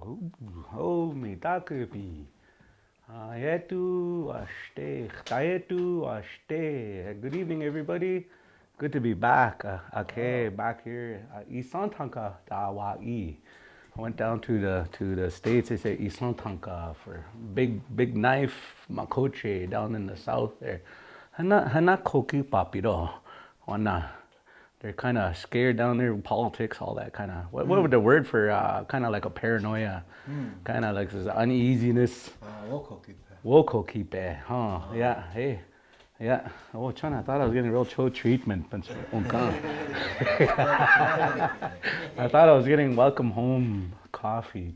me takepi. Ayetu ashte, tayetu ashte. Good evening, everybody. Good to be back. Okay, back here. Isantanka Hawaii. I went down to the states. They say Isantanka for big knife makoche down in the south there. Hana koki papiro. Wana. They're kind of scared down there, politics, all that kind of. What would the word for kind of like a paranoia, kind of like this uneasiness. Woko keep huh? Yeah, hey, yeah. Oh, Chana, I thought I was getting real cho treatment. I thought I was getting welcome home coffee.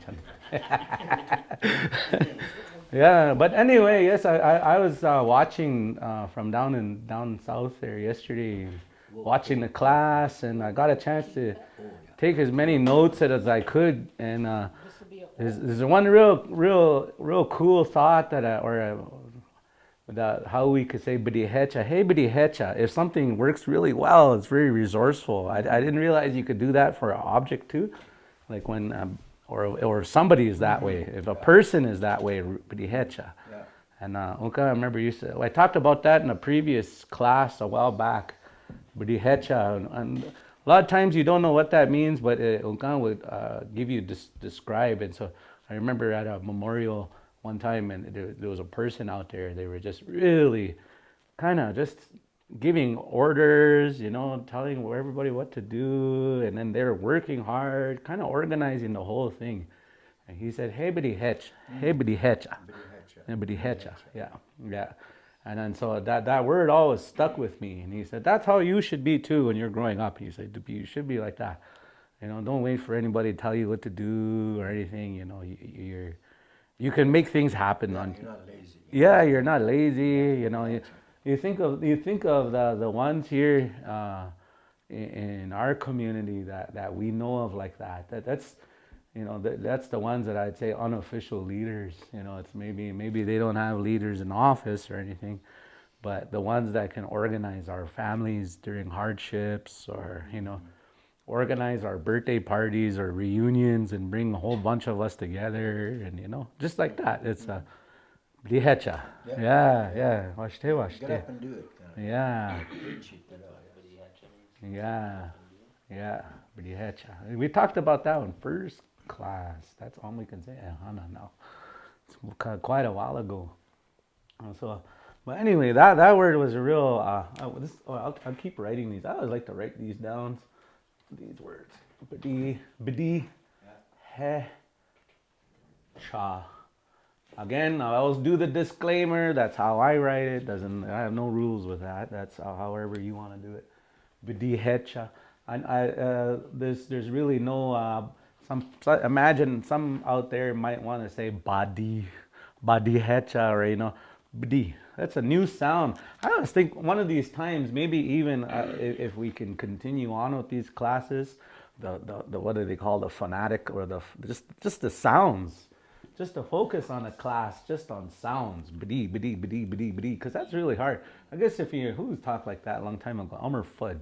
Yeah, but anyway, yes, I was watching from down south there yesterday, watching the class, and I got a chance to take as many notes as I could. And there's one real cool thought that how we could say b'dihecha. Hey b'dihecha. If something works really well, it's very resourceful. I didn't realize you could do that for an object too, like when or if somebody is that way. If a person is that way, b'dihecha. Yeah. And I remember I talked about that in a previous class a while back. B'dihecha, and a lot of times you don't know what that means, but Unkan would give you describe. And so I remember at a memorial one time, and there was a person out there. They were just really kind of just giving orders, telling everybody what to do, and then they're working hard, kind of organizing the whole thing. And he said, "Hey, b'dihecha, hey, b'dihecha, b'dihecha, yeah." And then so that word always stuck with me. And he said, that's how you should be too when you're growing up. He said, you should be like that. Don't wait for anybody to tell you what to do or anything. You can make things happen. You're not lazy. Yeah, you're not lazy. You think of the ones here in our community that we know of like that. That's the ones that I'd say unofficial leaders. It's maybe they don't have leaders in office or anything, but the ones that can organize our families during hardships, or organize our birthday parties or reunions and bring a whole bunch of us together, and just like that. It's a b'dihecha. Yeah. Washte. Get up and do it. Yeah. B'dihecha. We talked about that in first class. That's all we can say. Now. It's quite a while ago. But anyway, that word was a real. I'll keep writing these. I always like to write these down. These words. B'di, he, cha. Again, I always do the disclaimer. That's how I write it. I have no rules with that. That's however you want to do it. B'dihecha. And there's really no. Imagine some out there might want to say badihecha, or b'di. That's a new sound. I always think one of these times, maybe even if we can continue on with these classes, the what do they call, the phonetic, or just the sounds, just to focus on a class just on sounds, b'di, because that's really hard. I guess who's talked like that a long time ago, Elmer Fudd.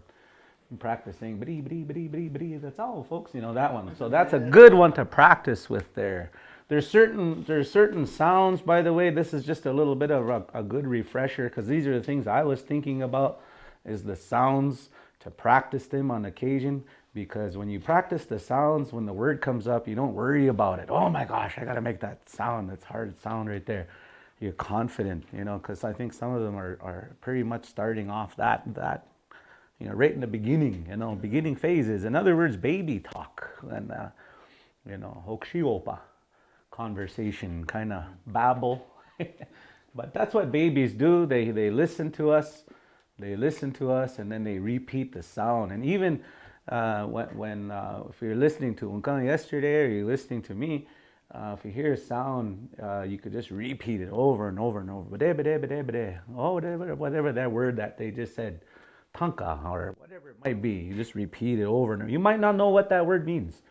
Practicing b'di. That's all, folks. That one. So that's a good one to practice with there. There's certain sounds. By the way, this is just a little bit of a good refresher, because these are the things I was thinking about, is the sounds, to practice them on occasion. Because when you practice the sounds, when the word comes up, you don't worry about it. Oh my gosh, I got to make that sound. That's hard sound right there. You're confident, because I think some of them are pretty much starting off that. Right in the beginning, beginning phases. In other words, baby talk, and hokshiopa, conversation, kind of babble. But that's what babies do. They listen to us, and then they repeat the sound. And even when if you're listening to Unkang yesterday, or you're listening to me, if you hear a sound, you could just repeat it over and over and over. Whatever that word that they just said. Tanka, or whatever it might be. You just repeat it over and over. You might not know what that word means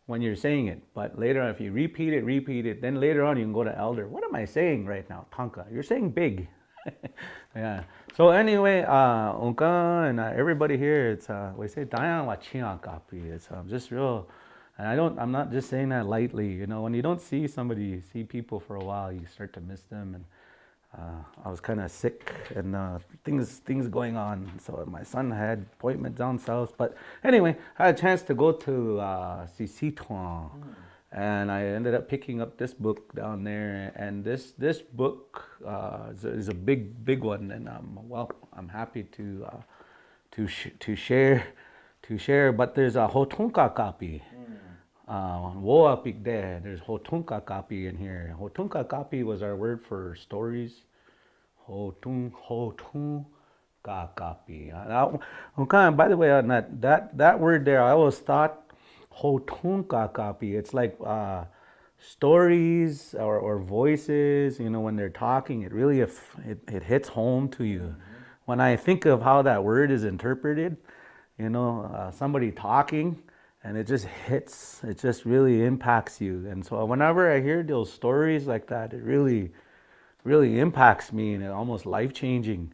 when you're saying it, but later on, if you repeat it, then later on you can go to elder. What am I saying right now? Tanka. You're saying big. Yeah. So anyway, Unka and everybody here, it's we say Dayan wa chiang kapi. It's just real. And I'm not just saying that lightly. You know, when you don't see people for a while, you start to miss them. And I was kind of sick and things going on. So my son had appointment down south. But anyway, I had a chance to go to Sisituan. And I ended up picking up this book down there. And this book is a big one. And I'm happy to share. But there's a Hotunka copy. Woapik there. There's Hotunka copy in here. Hotunka copy was our word for stories. Hotunka copy. Okay, by the way, on that word there, I always thought Hotunka copy. It's like stories or voices. You know, when they're talking, it really it hits home to you. When I think of how that word is interpreted, you know, somebody talking. And it just hits, it just really impacts you. And so whenever I hear those stories like that, it really impacts me and it's almost life-changing.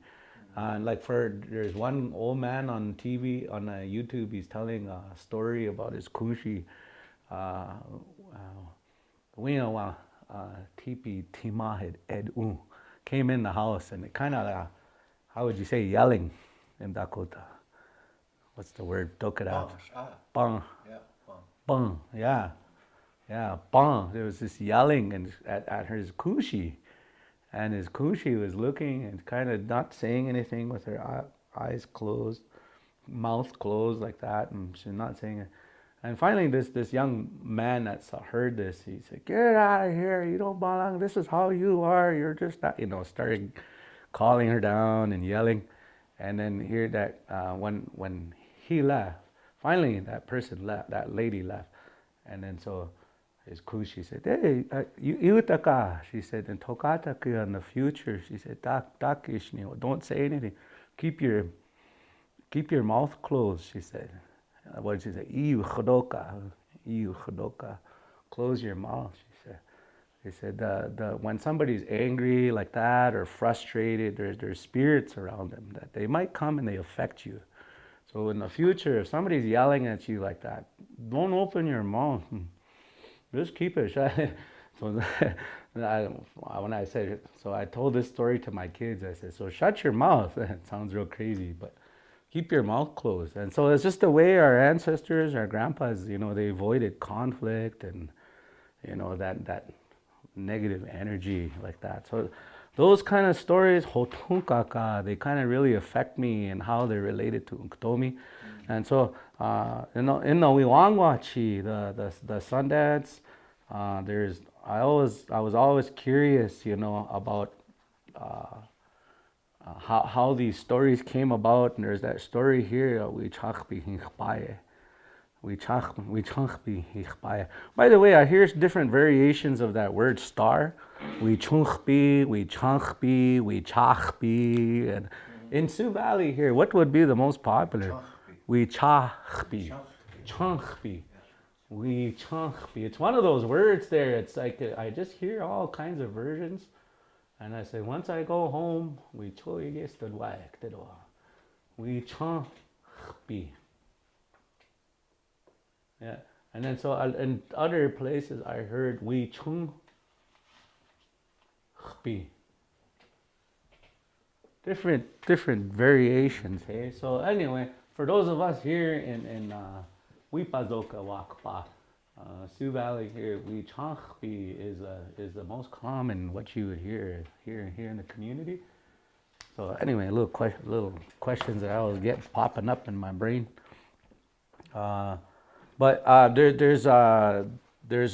Like there's one old man on TV, on YouTube, he's telling a story about his kushi. Tipi Timahid Edu came in the house and it kind of, how would you say, yelling in Dakota? What's the word? Dakota. Bang. Yeah, Bang. Yeah. Bang. There was this yelling and at his kushi. And his kushi was looking and kind of not saying anything with her eyes closed, mouth closed like that. And she's not saying it. And finally, this young man that heard this, he said, "Get out of here. You don't belong. This is how you are. You're just not," started calling her down and yelling. And then here that when he left, finally that person left, that lady left. And then so his kushi said, "Hey, Iutaka," she said, "and Tokataka in the future," she said, "Don't say anything. Keep your mouth closed," she said. What did she say? Iu chodoka. Close your mouth, she said. They said when somebody's angry like that or frustrated, there's spirits around them that they might come and they affect you. So in the future, if somebody's yelling at you like that, don't open your mouth. Just keep it shut. So when I said, so I told this story to my kids. I said, so shut your mouth. It sounds real crazy, but keep your mouth closed. And so it's just the way our ancestors, our grandpas, they avoided conflict and, that negative energy like that. So those kind of stories, hotunkaka, they kind of really affect me and how they're related to Unktomi. And so, in the Wiwangwachi, the sun dance, I was always curious, about how these stories came about. And there's that story here, by the way, I hear different variations of that word star. We chachbi. And in Sioux Valley here, what would be the most popular? We chachbi. It's one of those words there. It's like I just hear all kinds of versions. And I say, once I go home, we chachbi. Yeah, and then so in other places I heard we chung be different variations. Hey, so anyway, for those of us here in Wipazoka Wakpa, Sioux Valley here, we changpi is the most common what you would hear here in the community. So anyway, little questions that I was getting popping up in my brain. But there's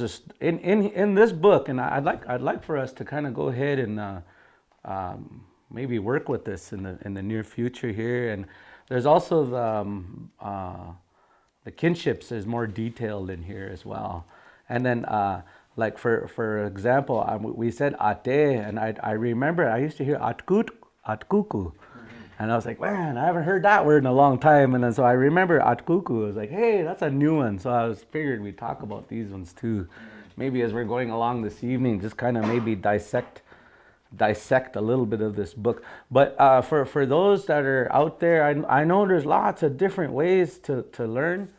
this in this book, and I'd like for us to kind of go ahead and maybe work with this in the near future here. And there's also the kinships is more detailed in here as well. And then like for example, we said ate, and I remember I used to hear atkuku. And I was like, man, I haven't heard that word in a long time. And then so I remember atkuku. I was like, hey, that's a new one. So I figured we'd talk about these ones too. Maybe as we're going along this evening, just kind of maybe dissect a little bit of this book. But for those that are out there, I know there's lots of different ways to learn.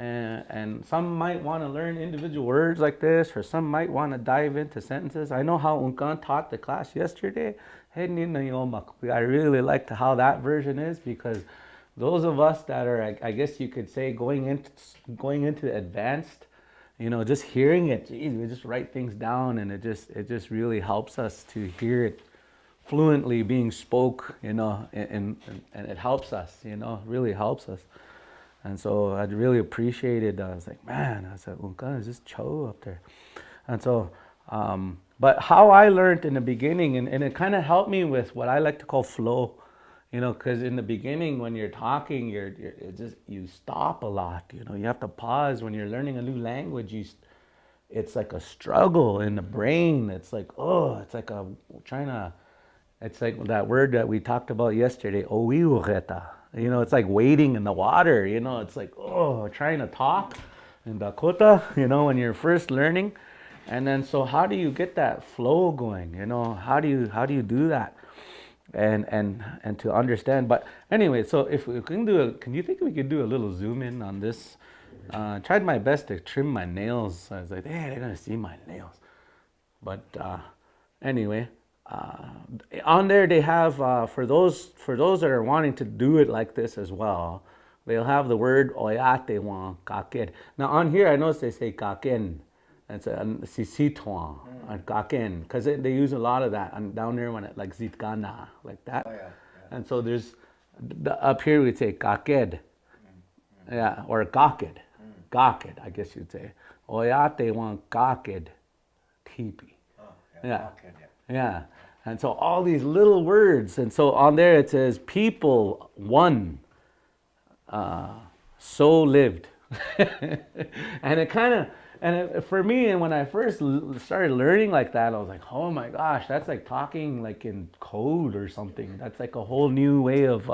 and some might want to learn individual words like this, or some might want to dive into sentences. I know how Unkan taught the class yesterday. I really liked how that version is, because those of us that are, I guess you could say, going into advanced, just hearing it, geez, we just write things down, and it just really helps us to hear it fluently being spoke, and it helps us, really helps us. And so I'd really appreciated. I was like, man, I said, Unka is just Cho up there. And so, but how I learned in the beginning, and it kind of helped me with what I like to call flow, because in the beginning when you're talking, you stop a lot. You have to pause when you're learning a new language. It's like a struggle in the brain. It's like, it's like it's like that word that we talked about yesterday, oiureta. It's like wading in the water. It's like, trying to talk in Dakota, when you're first learning. And then, so how do you get that flow going? How do you do that? And to understand. But anyway, so if we can can you think we could do a little zoom in on this? Tried my best to trim my nails. I was like, hey, they're gonna see my nails. But anyway, on there they have, for those that are wanting to do it like this as well, they'll have the word oyate wan kaken. Now on here I notice they say kaken. It's a sisituan and kaken, because they use a lot of that. And down there when it like zitkana, like that. Oh, yeah. And so there's up here we'd say kaked, yeah, or gaked, gaked, I guess you'd say. Oyate wan kaked tipi. Oh, Yeah. Okay, Yeah. And so all these little words. And so on there it says, people, one, so lived. And for me, and when I first started learning like that, I was like, oh my gosh, that's like talking like in code or something. That's like a whole new way of,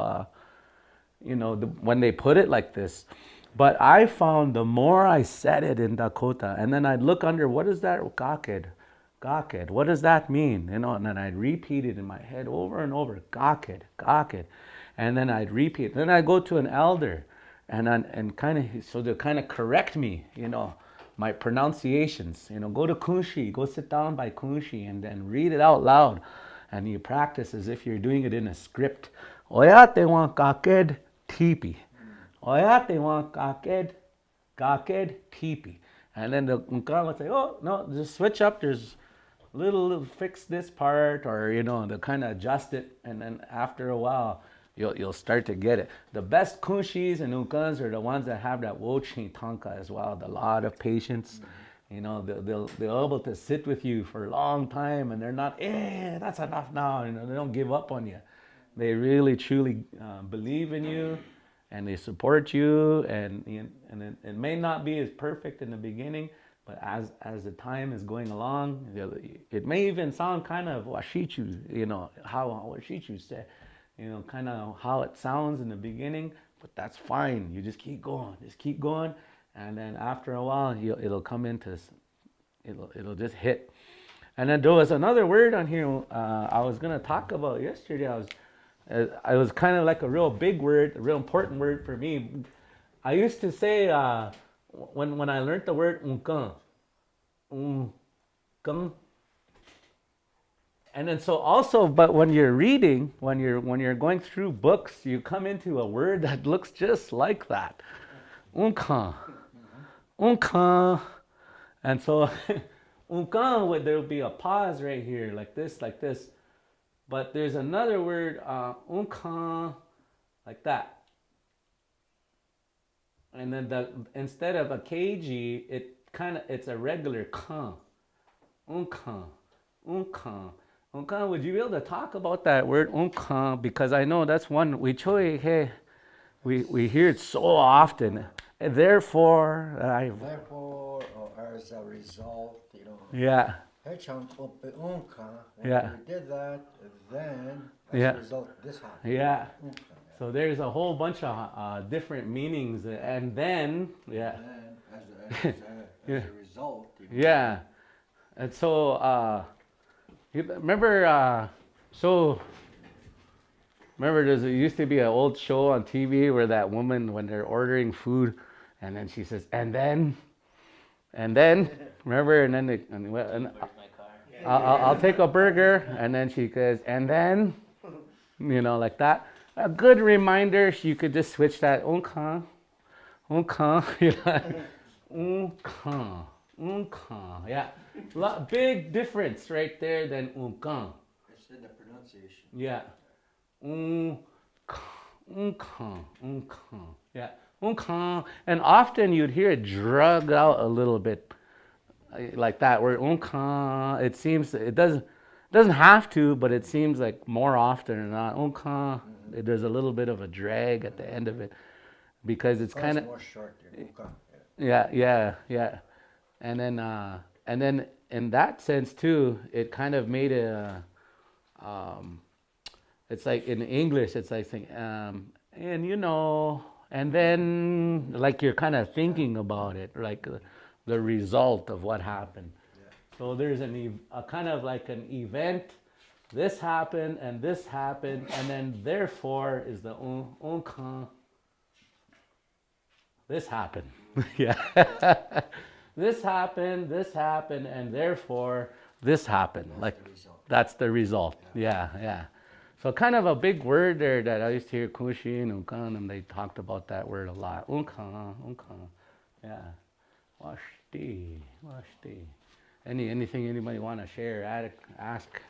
when they put it like this. But I found the more I said it in Dakota, and then I'd look under, what is that? Gaked. Gaked. What does that mean? And then I'd repeat it in my head over and over. Gaked. Gaked. And then I'd repeat. Then I'd go to an elder, and kind of, so they'll kind of correct me, my pronunciations. Go to Kunshi, go sit down by Kunshi, and then read it out loud. And you practice as if you're doing it in a script. Oyate wan gaked tipi. Oyate wan gaked tipi. And then the Unkan would say, oh, no, just switch up. There's little fix this part, or, they'll kind of adjust it. And then after a while, you'll start to get it. The best Kunshis and Unkans are the ones that have that Wochi Tanka as well, a lot of patience. They're able to sit with you for a long time, and they're not, that's enough now. They don't give up on you. They really, truly believe in you, and they support you, and it may not be as perfect in the beginning, but as the time is going along, it may even sound kind of washichu, how washichu said, kind of how it sounds in the beginning, but that's fine. You just keep going, and then after a while, it'll come into, it'll just hit. And then there was another word on here I was gonna talk about yesterday. I was kind of like a real big word, a real important word for me. I used to say when I learned the word unkan, and then so also, but when you're reading, when you're going through books, you come into a word that looks just like that, unkan, and so unkan, there'll be a pause right here, like this. But there's another word, unkan, like that. And then instead of a kg, it's a regular kan. Unkan. Unkan, would you be able to talk about that word unkan? Because I know that's one we hear it so often. Therefore, Therefore, or as a result, Yeah. When Yeah. you did that, then as Yeah. a result, this happened. Yeah. So there's a whole bunch of different meanings, and then yeah. And then, as a result, Yeah. And so remember there used to be an old show on TV where that woman, when they're ordering food, And then she says, and then, remember, and then, I'll take a burger, and then she goes, and then, like that. A good reminder, you could just switch that, okay, yeah. Big difference right there than It's in the pronunciation. Yeah. Yeah. And often you'd hear it drug out a little bit like that, where it seems it doesn't have to, but it seems like more often than not, there's a little bit of a drag at the end of it because it's kind of more short there. yeah. And then in that sense too, it kind of made it. It's like in English, it's like saying, and then like you're kind of thinking about it, like the result of what happened. Yeah. So there's a kind of like an event. This happened, and then therefore is the this happened. Yeah. This happened, and therefore this happened. That's the result. Yeah. So kind of a big word there that I used to hear kushi and unkan, and they talked about that word a lot. Unkan. Yeah. Washti. Anything anybody want to share, ask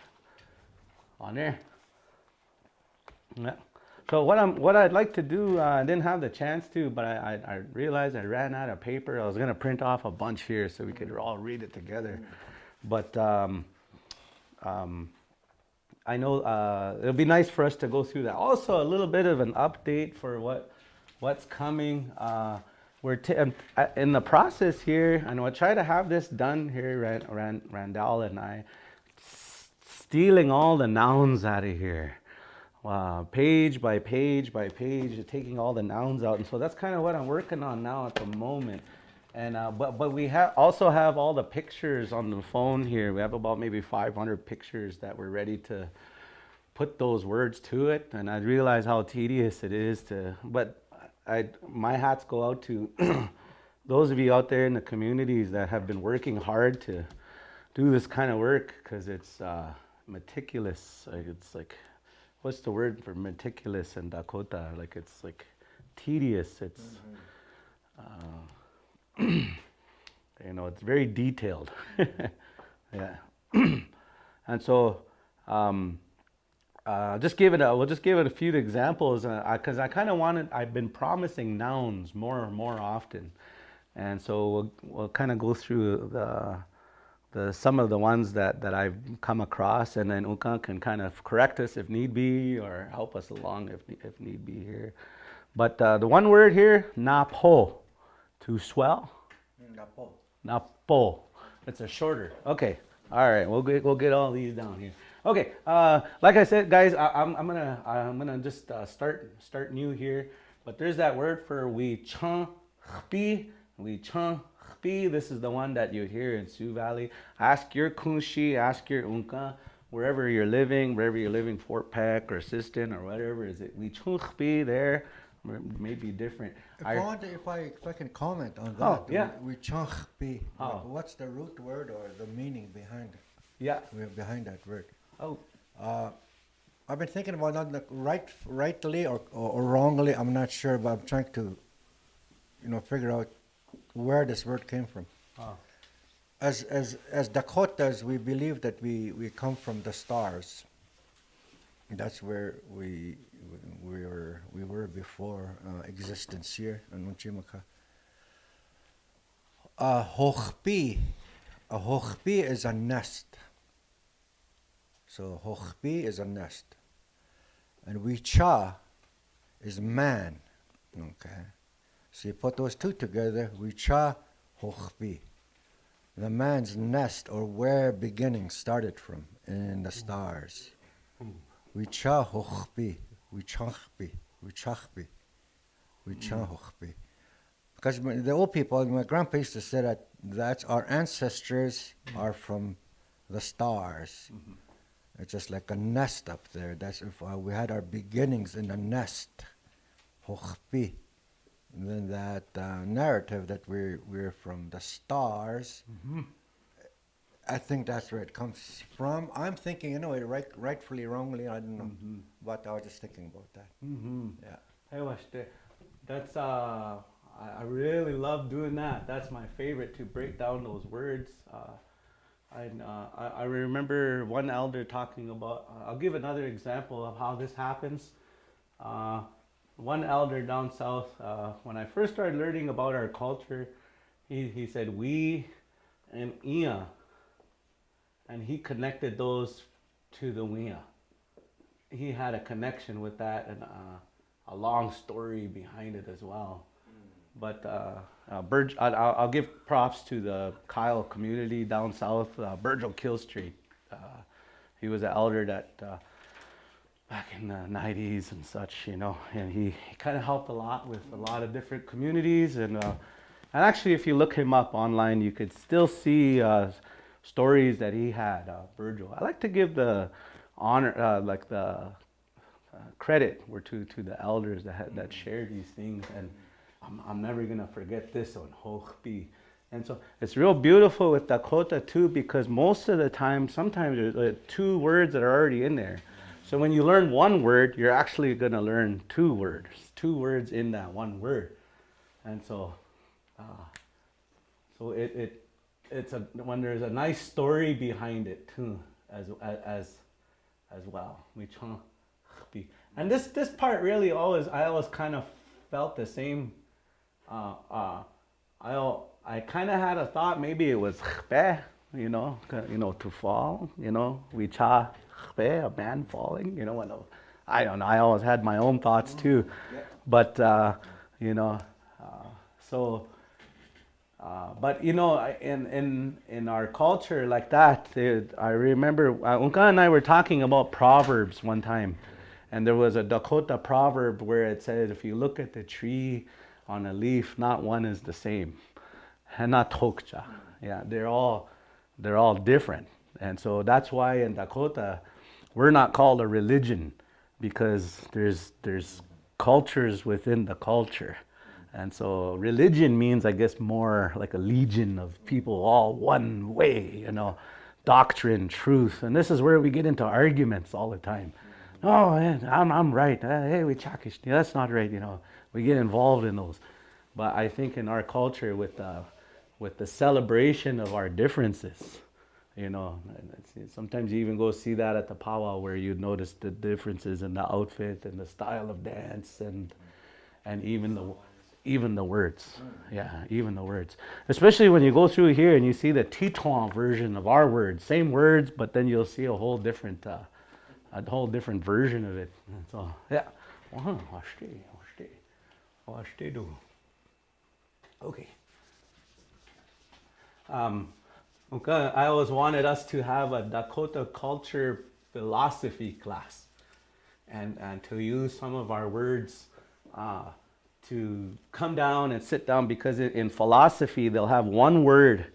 on there? Yeah. So what I'd like to do, I didn't have the chance to, but I realized I ran out of paper. I was gonna print off a bunch here so we could all read it together. But I know it'll be nice for us to go through that. Also, a little bit of an update for what's coming. We're in the process here, and we'll try to have this done here. Randall and I stealing all the nouns out of here. Page by page, taking all the nouns out, and so that's kind of what I'm working on now at the moment. And but we also have all the pictures on the phone here. We have about maybe 500 pictures that we're ready to put those words to it. And I realize how tedious it is but my hats go out to those of you out there in the communities that have been working hard to do this kind of work, because it's meticulous. It's like, what's the word for meticulous in Dakota? Like, it's like tedious. It's it's very detailed. Yeah. And so we'll just give it a few examples, because I kind of I've been promising nouns more and more often, and so we'll kind of go through some of the ones that I've come across, and then Ukan can kind of correct us if need be, or help us along if need be here. But the one word here, napo, to swell. Napo. It's a shorter. Okay. All right. We'll get all these down here. Okay. Like I said, guys, I'm gonna just start new here. But there's that word for we chang pi. This is the one that you hear in Sioux Valley. Ask your kunshi, ask your unka, wherever you're living, Fort Peck or Siston or whatever. Is it we chung pi there? Maybe different. If I can comment on that. Oh, yeah. We changpi. Oh. What's the root word or the meaning behind it? Yeah. Behind that word. Oh. I've been thinking about that rightly or wrongly. I'm not sure, but I'm trying to, figure out where this word came from. Oh. As Dakotas, we believe that we come from the stars. That's where we were before existence here in Unchimaka. A hochpi is a nest. So hochpi is a nest, and wicha is man. Okay, so you put those two together, wicha hochpi, the man's nest, or where beginning started from in the stars. Wicha hochpi. Because the old people, my grandpa used to say that our ancestors are from the stars. Mm-hmm. It's just like a nest up there. That's if we had our beginnings in a nest. Hochpi. then that narrative that we're from the stars, I think that's where it comes from. I'm thinking, anyway, rightfully, wrongly, I don't know, but I was just thinking about that. Yeah. Hey, Washte, that's I really love doing that. That's my favorite, to break down those words. I remember one elder talking about. I'll give another example of how this happens. Uh, One elder down south, when I first started learning about our culture, he said we and Ia, and he connected those to the Wia. He had a connection with that, and a long story behind it as well. But I'll give props to the Kyle community down south, Virgil Killstreet. Uh, he was an elder that back in the 90s and such, and he kind of helped a lot with a lot of different communities. And actually, if you look him up online, you could still see stories that he had, Virgil. I like to give the honor, like the credit to the elders that shared these things. And I'm never gonna forget this on Hochbi. And so it's real beautiful with Dakota too, because most of the time, sometimes there's two words that are already in there. So when you learn one word, you're actually gonna learn two words in that one word. And so, it's when there's a nice story behind it too, as well. And this part really I always kind of felt the same. I kind of had a thought maybe it was chbe, to fall, we cha chbe, a man falling, when I don't know. I always had my own thoughts too, but so. But in our culture like that, I remember Unka and I were talking about proverbs one time, and there was a Dakota proverb where it said, if you look at the tree on a leaf, not one is the same. Hana tokcha. Yeah, they're all different. And so that's why in Dakota we're not called a religion, because there's cultures within the culture. And so religion means, I guess, more like a legion of people all one way, doctrine, truth. And this is where we get into arguments all the time. Oh, I'm right. Hey, we chakish. That's not right. We get involved in those. But I think in our culture, with the celebration of our differences, sometimes you even go see that at the powwow, where you notice the differences in the outfit and the style of dance, and even the words. Yeah, even the words. Especially when you go through here and you see the Teton version of our words, same words, but then you'll see a whole different version of it. So yeah. Okay. Okay. I always wanted us to have a Dakota culture philosophy class, and to use some of our words to come down and sit down, because in philosophy they'll have one word,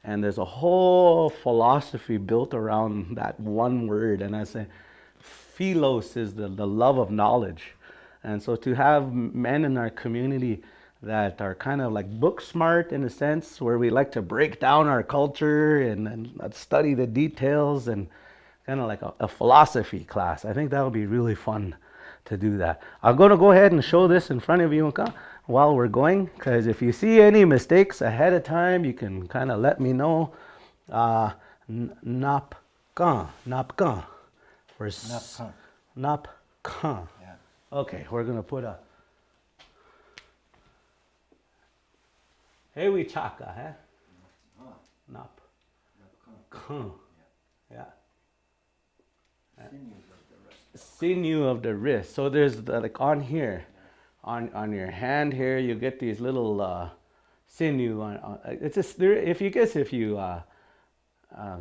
and there's a whole philosophy built around that one word. And I say, philos is the love of knowledge. And so to have men in our community that are kind of like book smart, in a sense, where we like to break down our culture and study the details, and kind of like a philosophy class. I think that would be really fun to do that. I'm going to go ahead and show this in front of you while we're going, because if you see any mistakes ahead of time, you can kind of let me know. Napkan for napkan. Yeah. Okay, we're going to put a Hey, we chaka, Nap. Kan. Yeah. Sinew of the wrist. So there's like on here, on your hand here, you get these little sinew on. It's just there. If you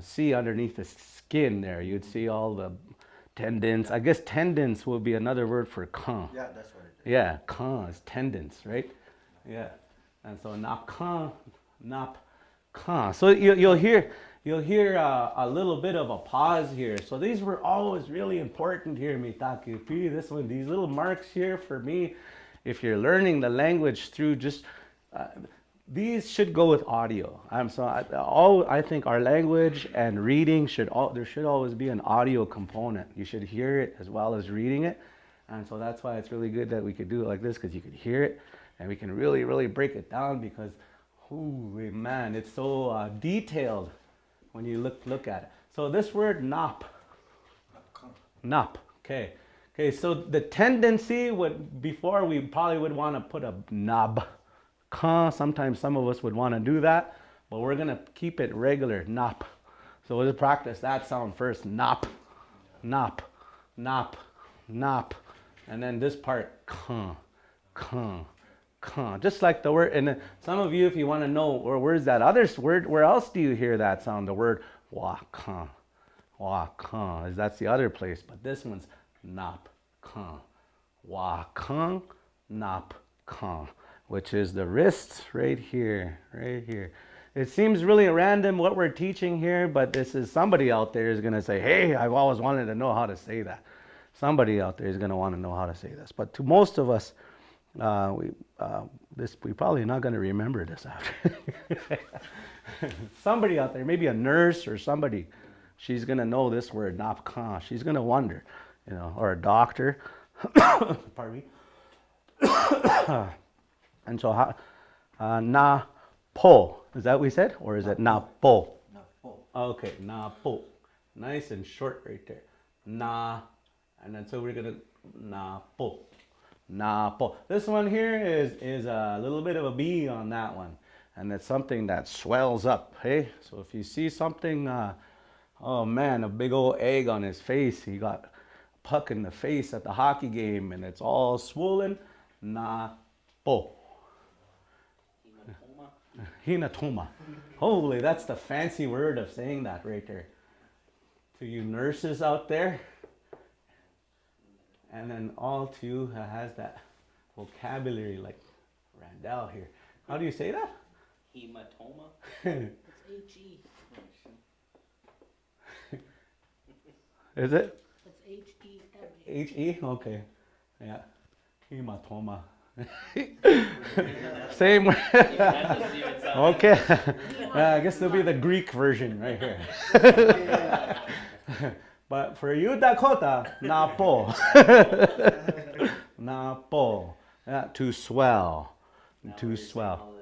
see underneath the skin there, you'd see all the tendons. I guess tendons will be another word for kan. Yeah, that's what it is. Yeah, kan is tendons, right? Yeah. And so nap kan. So you'll hear a little bit of a pause here. So these were always really important here, Mitaki. This one, these little marks here for me, if you're learning the language through just these should go with audio. I think our language and reading there should always be an audio component. You should hear it as well as reading it, and so that's why it's really good that we could do it like this, because you could hear it and we can really, really break it down, because holy man, it's so detailed when you look at it. So this word nap, okay. Okay, so the tendency before we probably would want to put a nab. Sometimes some of us would want to do that, but we're going to keep it regular, nap. So we'll just practice that sound first, nap, nap, nap, nap. And then this part, just like the word. And then some of you, if you want to know, where's that other word, where else do you hear that sound? The word wa, that's the other place, but this one's nap, wa, nap, which is the wrist right here, right here. It seems really random what we're teaching here, but this is somebody out there is going to say, hey, I've always wanted to know how to say that. Somebody out there is going to want to know how to say this. But to most of us, we're probably not going to remember this after. Somebody out there, maybe a nurse or somebody, she's going to know this word, napkan. She's going to wonder, or a doctor. Pardon me. And so, na po, is that what we said? Or is it na po? Na po. Okay, na po. Nice and short right there. Na, and then so we're going to, na po. Na po. This one here is a little bit of a B on that one. And it's something that swells up, hey? So if you see something, oh man, a big old egg on his face, he got a puck in the face at the hockey game and it's all swollen, na po. Hematoma. Holy, that's the fancy word of saying that right there. To you nurses out there, and then all to you who has that vocabulary like Randall here. How do you say that? Hematoma. It's H-E. Is it? It's H-E-M-A. H-E? Okay. Yeah. Hematoma. Same word. Okay. I guess it'll be the Greek version right here. But for you, Dakota, napo. Napo. Yeah, to swell. To swell.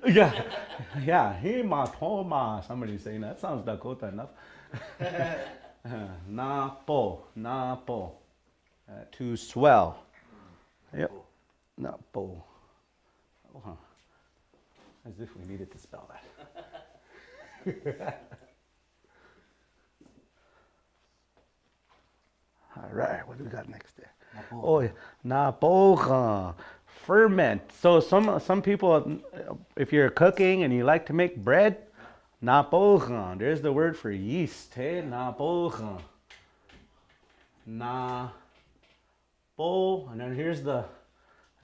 Yeah. Yeah. Hematoma. Somebody's saying that. Sounds Dakota enough. Napo. Napo. To swell. Yep. Napo. Oh, huh. As if we needed to spell that. All right, what do we got next there? Oh, yeah. Napo. Ferment. So some people, if you're cooking and you like to make bread, napo. There's the word for yeast. Hey, napo. Napo. And then here's I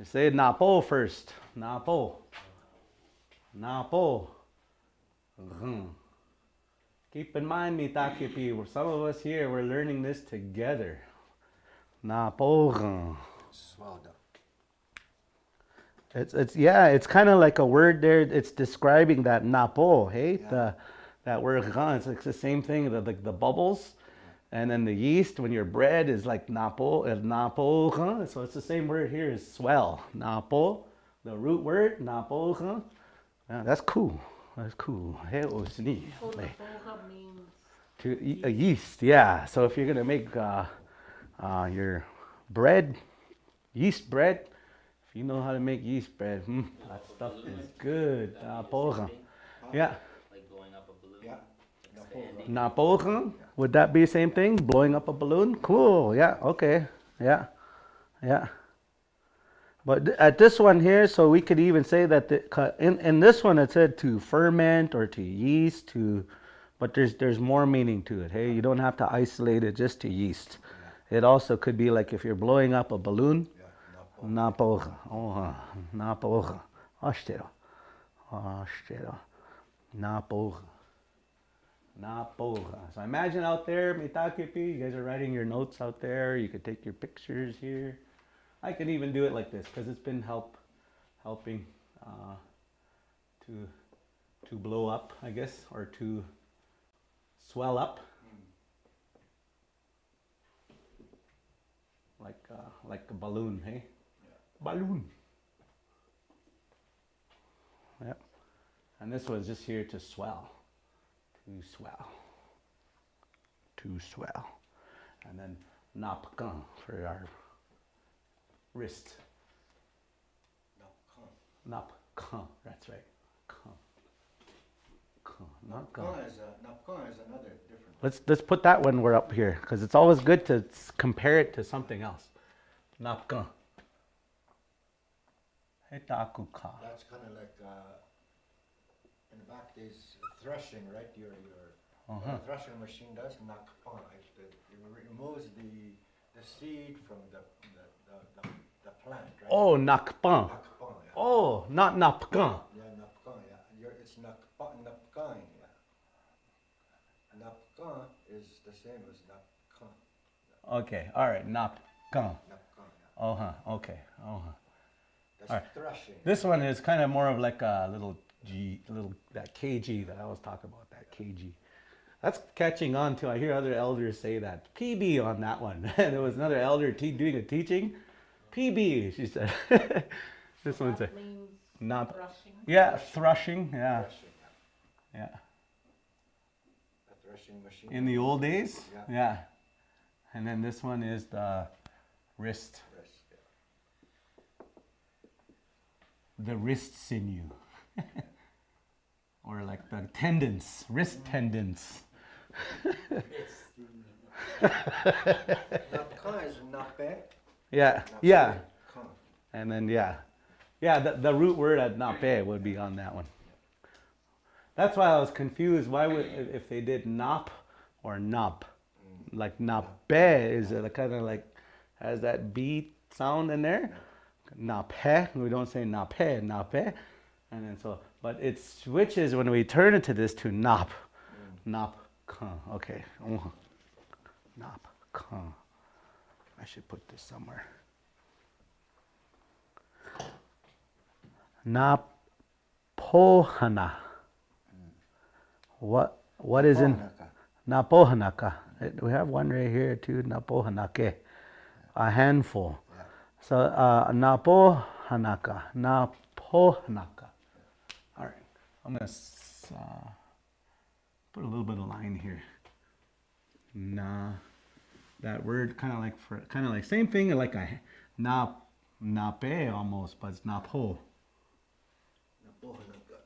say napo first. Napo. Napo. Keep in mind, Mitakipi, some of us here, we're learning this together. Napo. Swelled up. It's kind of like a word there. It's describing that napo, hey? Yeah. That word, it's like the same thing, the bubbles. And then the yeast, when your bread is like napo, so it's the same word here as swell. Napo, the root word, napo. Yeah, that's cool. That's cool. Hey, osni. So the boga means A yeast, yeah. So if you're gonna make your bread, yeast bread, if you know how to make yeast bread, that stuff is good. Napo. Yeah. Like blowing up a balloon. Yeah. Expanding. Napo. Would that be the same thing? Blowing up a balloon? Cool. Yeah. Okay. Yeah. Yeah. But at this one here, so we could even say that in this one it said to ferment or to yeast but there's more meaning to it. Hey, you don't have to isolate it just to yeast. It also could be like if you're blowing up a balloon. Napo. Oh, napo. Ashtero. Ashtero. Napo. Napoha. So imagine out there, Mitakipi, you guys are writing your notes out there. You could take your pictures here. I could even do it like this because it's been helping to blow up, I guess, or to swell up, like a balloon, hey? Balloon. Yep. And this was just here to swell, to swell. And then napkan for our wrist. Napkan, that's right. Napkan is another different. Let's put that one where up here because it's always good to compare it to something else. Napkan. Hetakuka. That's kind of like in the back there's threshing, right? Your what a threshing machine does napkan. It removes the seed from the plant, right? Oh, nakpan. Napkan, yeah. Oh, not napkan. Yeah, napkan, yeah. It's napkan, yeah. Napkan is the same as napkan. Okay, all right, napkan. Napkan, yeah. Oh-huh, okay, uh-huh. That's All right. threshing. This one is kind of more of like a little that kg that I was talking about, that kg. That's catching on to, I hear other elders say that. PB on that one. There was another elder doing a teaching. PB, she said. This one's a, That means not, threshing. yeah, threshing, yeah, Threshing, yeah. yeah. A threshing machine. In the old days, Yeah. yeah. And then this one is the wrist, Yes, yeah. the wrist sinew. Or like the tendons, wrist tendons. Napkan is nape. Yeah, Nape, yeah. kan. And then, yeah, the root word at nape would be on that one. That's why I was confused. Why would, if they did nap or nap? Like nape is kind of like, has that B sound in there? Nape, we don't say nape. And then so, but it switches when we turn it to this to nap. Nap, okay. Nap, I should put this somewhere. Napohana. What is in Napohanaka? We have one right here too. Napohanake, a handful. So Napohanaka. All right, I'm gonna put a little bit of line here. That word kind of like same thing like a nape almost, but it's napo.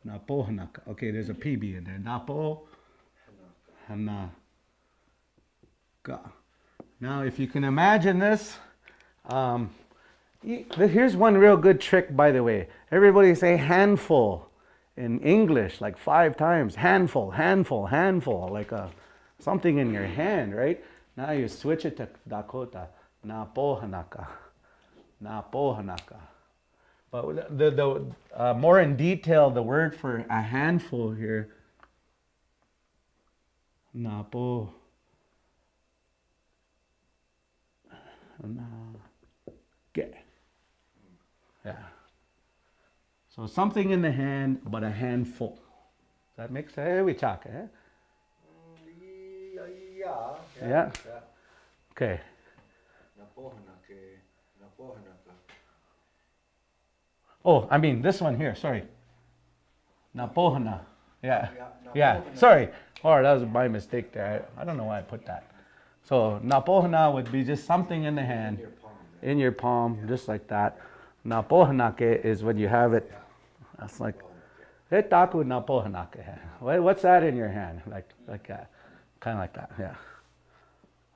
Napohanaka. Okay, there's a PB in there. Napo Hanaka. Now, if you can imagine this, here's one real good trick, by the way. Everybody say handful in English like 5 times. Handful, handful, handful, like something in your hand, right? Now you switch it to Dakota. Napohanaka. Napohanaka. But the more in detail, the word for a handful here, napo, yeah. So something in the hand, but a handful. Does that make sense? We talk, eh? Yeah. Okay. Oh, I mean this one here. Sorry. Napohana. Yeah. Yeah. Sorry. Oh, that was my mistake there. I don't know why I put that. So napohana would be just something in the hand, in your palm, just like that. Napohanake is when you have it. That's like, etaku napohanake. What's that in your hand? Like that. Kind of like that. Yeah.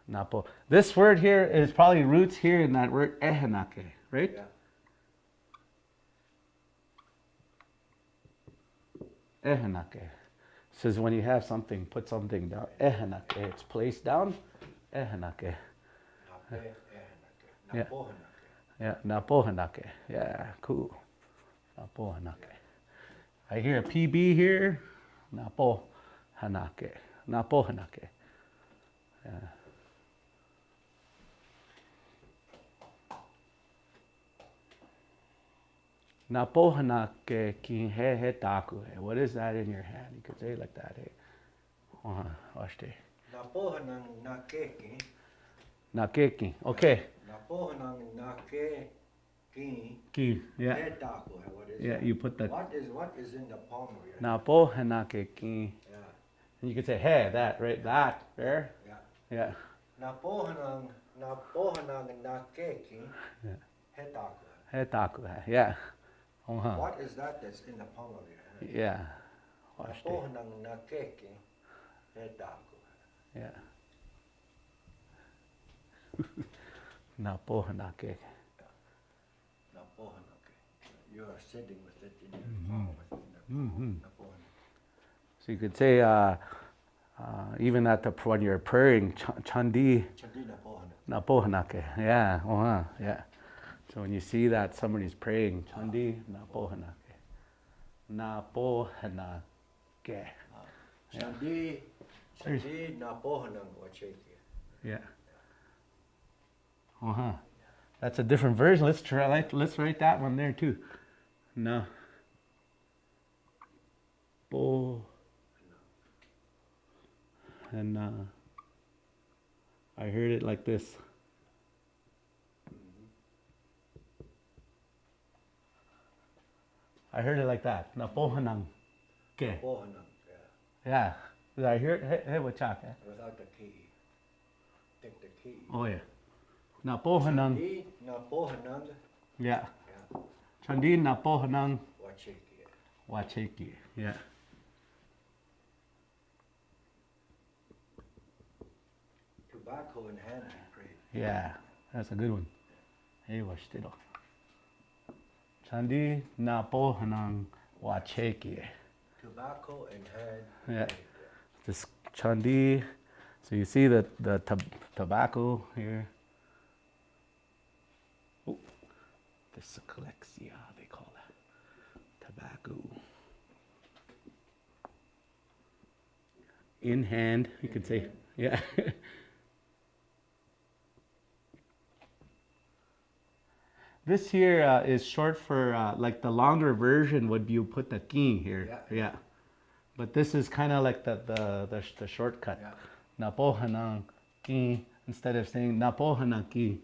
Napo. This word here is probably roots here in that word ehanake, right? Yeah. Ehanake. Says when you have something, put something down. Ehanake. It's placed down. Ehanake. Yeah. Yeah. Napohanake. Yeah. Cool. Napohanake. I hear a PB here. Napohanake. Napohanake. Yeah. Napohanake kin he taku. What is that in your hand? You could say it like that. Hey. Watch this. Napohanang nakeki. Nakeki. Okay. Napohanang nakeki. Ki. Yeah. Hetaku. What is Yeah. that? You put the What is in the palm of your hand? Napohanake kin. Yeah. And you could say hey, that right, that there. Yeah. Yeah. Napohanang nakeki. Yeah. Hetaku. He taku. Yeah. What is that that's in the palm of your hand? Yeah. Watch this. Napohanang nakeki. Hetaku. Yeah. Napohanake. Napohanake. You are sitting with it in your palm. So you could say, even at the when you're praying, chandi Chandi napohanake. napohanake. Yeah. Yeah. So when you see that somebody's praying, chandi napohanake. Napohanake. Chandi napohanang wacheki. Yeah. That's a different version. Let's try. Let's write that one there too. Na. Po. And I heard it like this. I heard it like that. Napohanang. Okay. Napohanang, Yeah. Did I hear it? Hey, what's that? without the key. Take the key. Oh yeah. Napohanang. Chandi napohanang. Yeah. Yeah. Chandi napohanang Wacheki. wacheki. Yeah. Tobacco in hand, he prayed. Yeah. That's a good one. Hey, watch it. Chandi napohanang wacheki. Tobacco in hand. Yeah. prayed. This chandi. So you see the tobacco here. Oh, this dyslexia they call that. Tobacco. In hand, you could say. Yeah. This here is short for like the longer version would you put the king here. Yeah. But this is kind of like the shortcut. Yeah. Napohanang ki, instead of saying napohanang ki,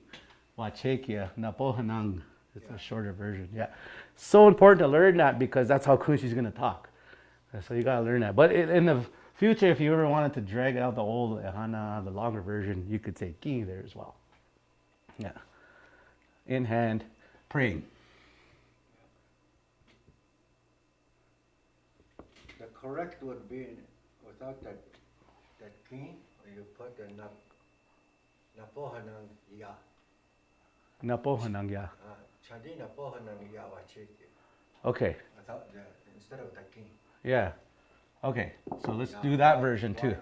wachekia, napohanang. It's a shorter version. Yeah. So important to learn that because that's how Kunshi's going to talk. So you got to learn that. But in the future, if you ever wanted to drag out the old ehana, the longer version, you could say ki there as well. Yeah. In hand, praying. The correct would be without that key, you put the napohanang ya. Napohanang, yeah. Chandi napohanang ya wacheki. Okay. Without the instead of the key. Yeah. Okay. So let's do that version too.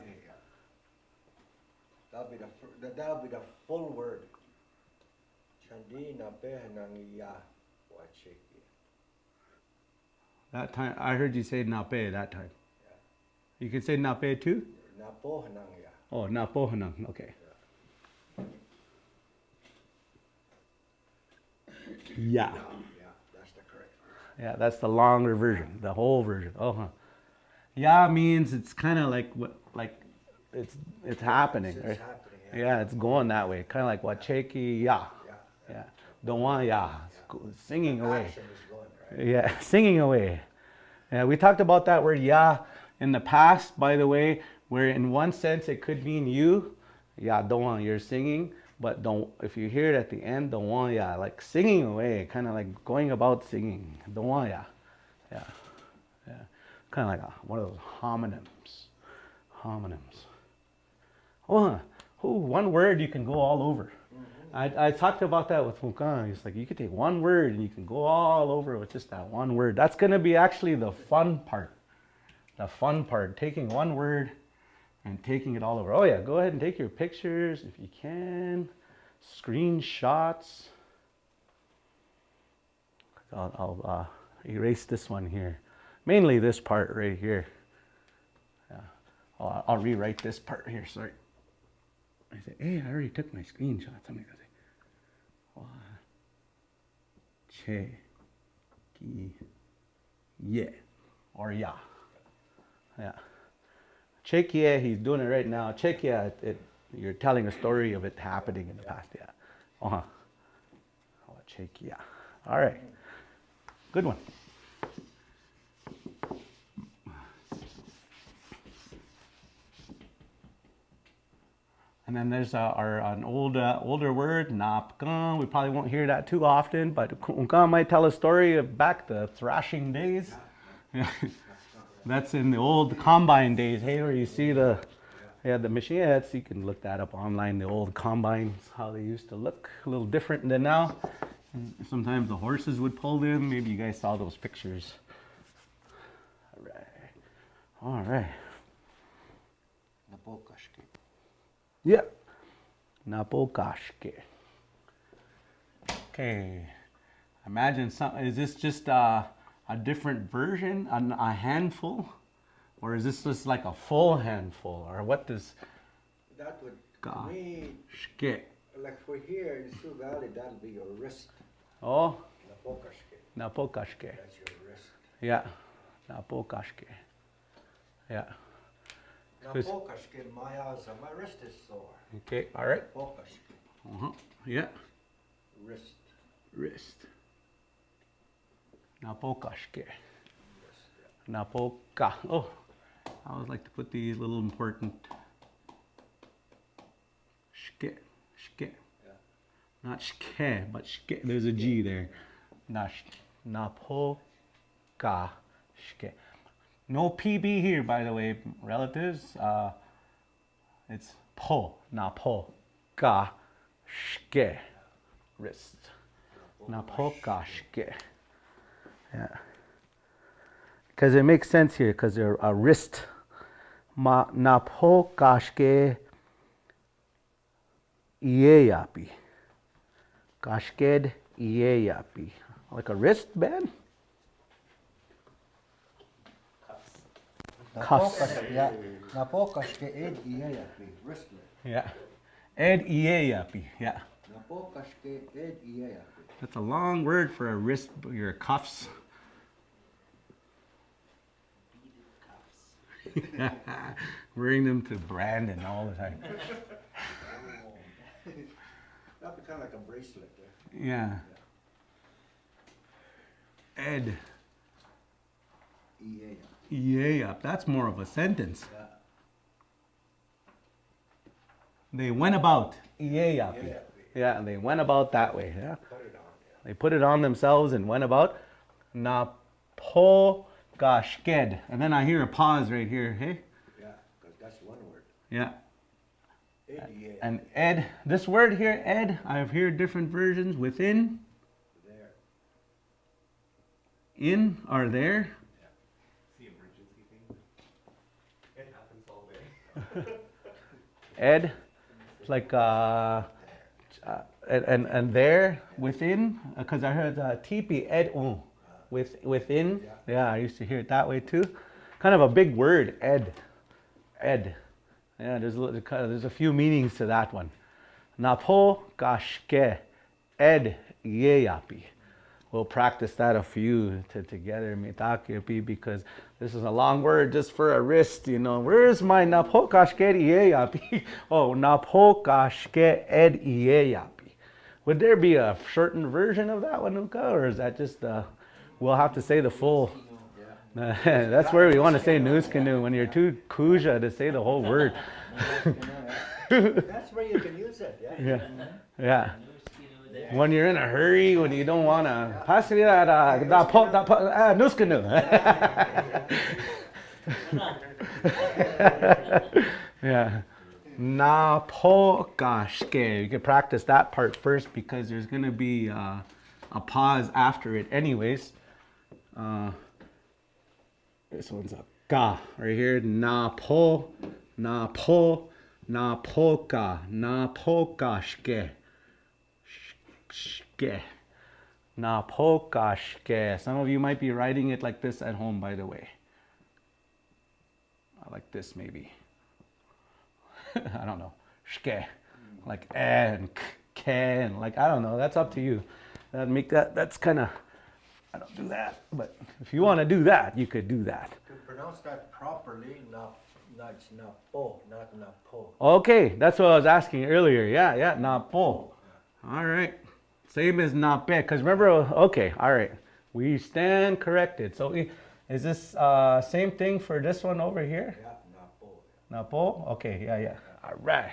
That'll be the full word. Chandi napohanang ya wacheki. That time, I heard you say nape that time. You can say nape too? Napohanang ya. Oh, napohanang. Okay. Yeah. Yeah, that's the correct word. Yeah, that's the longer version, the whole version. Ya means it's kind of like it's happening, It's right? happening, Yeah, it's going that way. Kind of like wacheki ya. Yeah. Don't want ya. It's singing away. Action is going, right? Yeah, singing away. Yeah, we talked about that word ya in the past, by the way, where in one sense it could mean you. Yeah, don't want, you're singing, but don't, if you hear it at the end, don't want ya, like singing away, kind of like going about singing. Don't want ya. Yeah. Yeah. Kind of like one of those homonyms. Homonyms. One word you can go all over. I talked about that with Funkan. He's like, you could take one word and you can go all over with just that one word. That's going to be actually the fun part. The fun part, taking one word and taking it all over. Oh yeah, go ahead and take your pictures if you can. Screenshots. I'll erase this one here. Mainly this part right here. Yeah. Oh, I'll rewrite this part here. Sorry. I said, hey, I already took my screenshot. Somebody goes, wa, che, ki, ye, or ya. Yeah. Chekia, he's doing it right now. Chekia, you're telling a story of it happening in the past. Yeah. Uh-huh. Oh, Chekia. All right. Good one. And then there's an older word, napkan. We probably won't hear that too often, but unkan might tell a story of back the thrashing days. That's in the old combine days, hey, where you see the machinettes. You can look that up online, the old combines, how they used to look, a little different than now. And sometimes the horses would pull them. Maybe you guys saw those pictures. All right. Napokashke. Yeah. Napokashke. Okay. Imagine is this just a different version, a handful? Or is this just like a full handful? Or what does That would, to me, Shke? like for here in Sioux Valley, that'll be your wrist. Oh, Napokashke. Napokashke. That's your wrist. Yeah. Napokashke. Yeah. Napokashke, my wrist is sore. Okay, all right. Napokashke. Uh-huh. Yeah. Wrist. Wrist. Napokashke. Wrist, yeah. Napoka. Oh, I always like to put these little important. Shke. Shke. Yeah. Not shke, but shke. There's a G there. Napoka. Shke. No PB here, by the way, relatives. It's po, napo, ka, shke, wrist. Napoka shke. Yeah. Because it makes sense here, because they're a wrist. Napoka shke iyeyapi. Kashked iyeyapi. Like a wristband? Napokashke, yeah. Napokashke ed iyeyapi. Wristlet. Yeah. Ed iyeyapi. Yeah. Napokashke ed iyeyapi. That's a long word for a wrist, your cuffs. Wearing them to Brandon all the time. That'd be kind of like a bracelet there. Yeah. Ed. Iyeyapi. Yeah, that's more of a sentence. Yeah. They went about. Iyeyapi. Yeah, they went about that way. Yeah. Put it on, yeah. They put it on themselves and went about. Napo gashked. And then I hear a pause right here. Hey? Yeah, because that's one word. Yeah. Ed iyeyapi. And ed, this word here, ed, I've heard different versions. Within, There. in, or there. The emergency thing. It happens all day. Ed, it's like, and there, within, because I heard tipi, ed, within. Yeah, I used to hear it that way too. Kind of a big word, ed. Ed. Yeah, there's a few meanings to that one. Napo gashke, ed yeyapi. We'll practice that a few together, mitakipi, because this is a long word just for a wrist, you know. Where's my napo gashke yeyapi? Oh, napo gashke ed yeyapi. Would there be a shortened version of that one, Uka, or is that just we'll have to say the full? That's where we want to say news canoe when you're too kuja to say the whole word. That's where you can use it, yeah. Yeah. When you're in a hurry, when you don't want to pass me that news canoe. Yeah. Napokashke. You can practice that part first because there's going to be a pause after it anyways. This one's a ka right here. Napo, napoka, napokashke. Shke. Napokashke. Some of you might be writing it like this at home, by the way. Like this maybe. I don't know, shke, like and can, like I don't know. That's up to you. That's kind of, I don't do that, but if you want to do that, you could do that. To pronounce that properly, it's napo, not napo. Okay, that's what I was asking earlier. Yeah, napo. All right, same as nape. Because remember, okay, all right, we stand corrected. So is this same thing for this one over here? Yeah, napo. Napo? Okay, yeah. All right.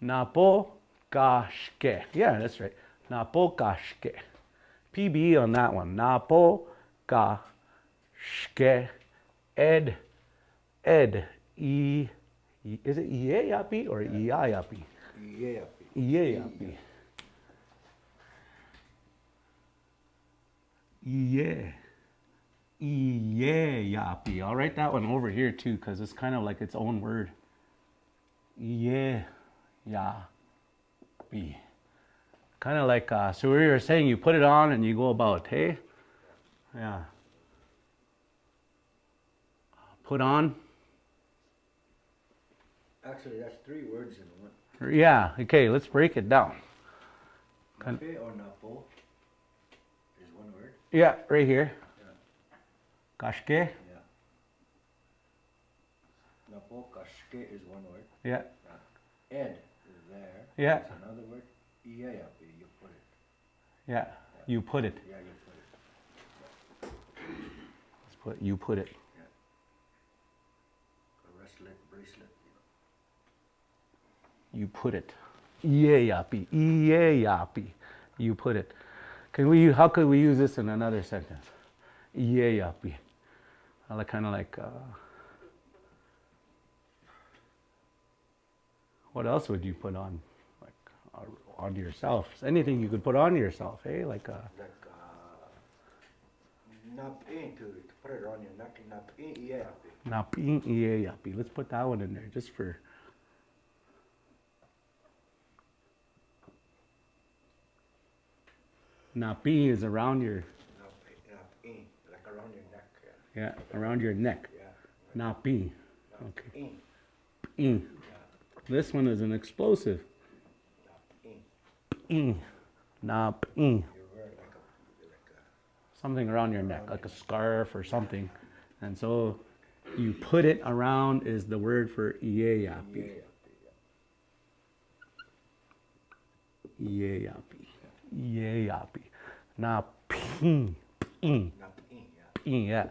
Napo kashke. Yeah, that's right. Napo kashke. PB on that one. Napo kashke. Ed. Is it Iayapi or Iayapi? Yeah. Iayapi. Iayapi. I'll write that one over here too because it's kind of like its own word. Iayapi. Kind of like, so we were saying you put it on and you go about, hey? Yeah. Put on. Actually, that's 3 words in one. Yeah, okay, let's break it down. Nape or napo is 1 word. Yeah, right here. Yeah. Kashke. Yeah. Napo kashke is 1 word. Yeah. Ed is there. Yeah. It's another word. Iayapi, you put it. Yeah, you put it. Yeah, you put it. You put it. Yeah. A bracelet. You put it. Iayapi. You put it. How could we use this in another sentence? Iayapi. I like kind of like, what else would you put on? Like, onto yourself. Anything you could put on yourself, eh? Like, Napin to put it on your neck. Napin iayapi. napin iayapi. Let's put that one in there just for. Napi is around your. Napin, like around your neck. Yeah, around your neck. Yeah. Napi. Okay. Napin. In. This one is an explosive. Napin. Napin. You wear like a Something around your neck, like a scarf or something. And so you put it around is the word for iayapi. Iayapi. Iayapi. Napin. Napin, yeah.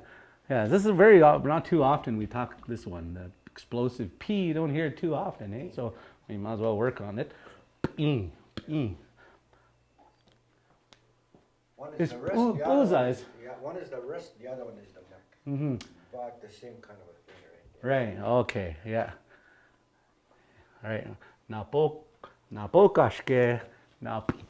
Yeah, this is very, not too often we talk this one. The explosive P, you don't hear it too often, eh? So we might as well work on it. One is It's the wrist, the other one bullseyes. yeah, one is the wrist, the other one is the neck. Mm-hmm. But the same kind of a thing right there. Right, okay, yeah. All right, napo kashke, napin.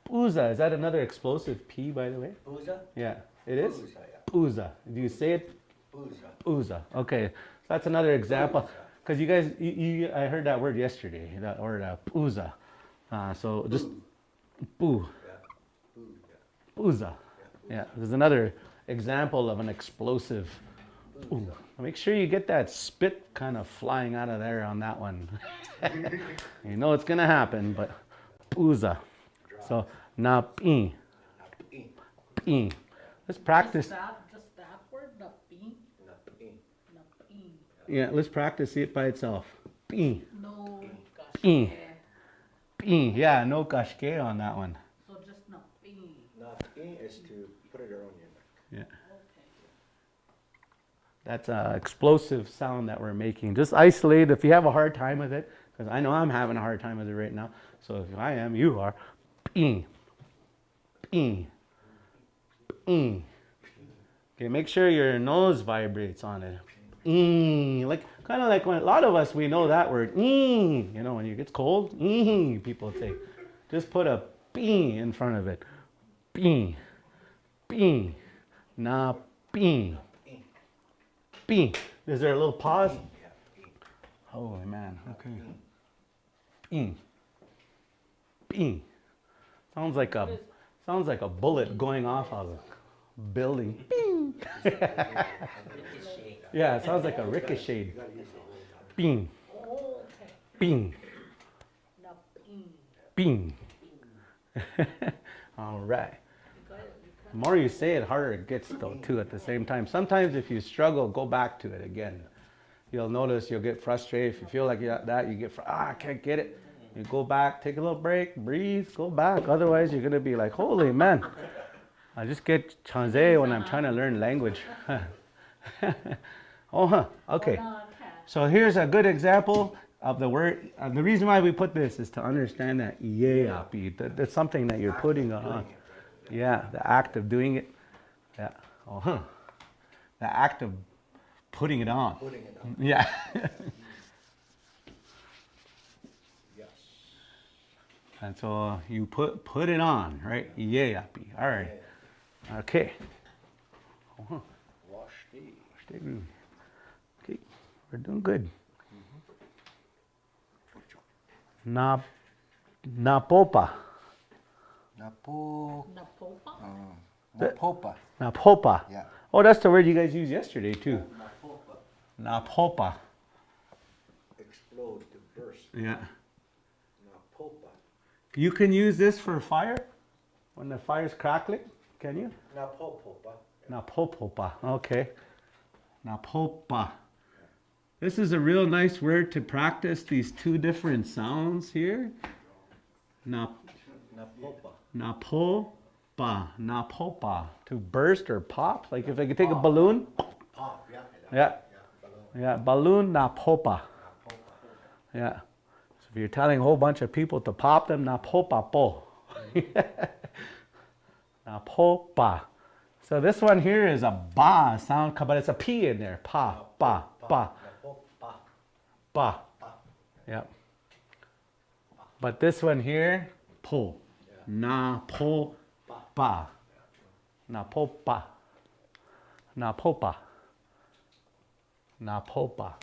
Puza, is that another explosive P, by the way? Booza? Yeah, it is? Booza, yeah. Puza. Do you say it? Booza. Uza. Okay, so that's another example. Because you guys, I heard that word yesterday, that word puza. So just poo, Yeah. Boo, yeah. puza. Yeah, there's another example of an explosive. Ooh. Make sure you get that spit kind of flying out of there on that one. You know it's gonna happen, but puza. So napin. Napin. Let's practice. Just that word, napin. Napin. Napin. Yeah, let's practice it by itself. Pin. No gosh. Mm. Pin. Yeah, no kashke on that one. So just napin. Napin is to put it around your neck. Yeah. Okay. That's an explosive sound that we're making. Just isolate if you have a hard time with it, because I know I'm having a hard time with it right now. So if I am, you are. Pin. Pin. Pin. Okay, make sure your nose vibrates on it. Like kind of like when a lot of us we know that word. You know when it gets cold, people say, just put a pin in front of it. Pin. Pin. Na pin. Pin. Is there a little pause? Yeah. Pin. Holy man. Okay. Pin. Pin. Sounds like a bullet going off of a building. Ping. Yeah, it sounds like a ricochet. You gotta use the whole time. Bing, Oh, okay. bing, The bean. bing. All right. You got it. You The more you say it, harder it gets though too at the same time. Sometimes if you struggle, go back to it again. You'll notice you'll get frustrated. If you feel like you're at that, you get, I can't get it. You go back, take a little break, breathe, go back. Otherwise, you're going to be like, holy man. I just get chanze when I'm trying to learn language. Oh, huh. Okay. So here's a good example of the word. The reason why we put this is to understand that that's something that you're putting on. Yeah, the act of doing it. Yeah. Oh, huh. The act of putting it on. Putting it on. Yeah. Yes. And so you put it on, right? All right. Okay. Uh-huh. Wash the. Okay, we're doing good. Napopa. Napo. Napopa? Napopa. Napopa. Yeah. Oh, that's the word you guys used yesterday too. Napopa. Napopa. Explode to burst. Yeah. Napopa. You can use this for fire when the fire's crackling. Can you? Napopopa. Napopopa. Okay. Napopa. This is a real nice word to practice these two different sounds here. Napopa. Napopa. Napopa. To burst or pop. Like if I could take a balloon. Pop. Yeah. Yeah. Balloon. Yeah. Balloon napopa. Napopa. Yeah. So if you're telling a whole bunch of people to pop them, napopa po. Napopa. So this one here is a ba sound, but it's a P in there. Pa, ba, ba, Napopa. ba. Yep. But this one here, po. Na po pa. Na po pa. Na popa. Na popa.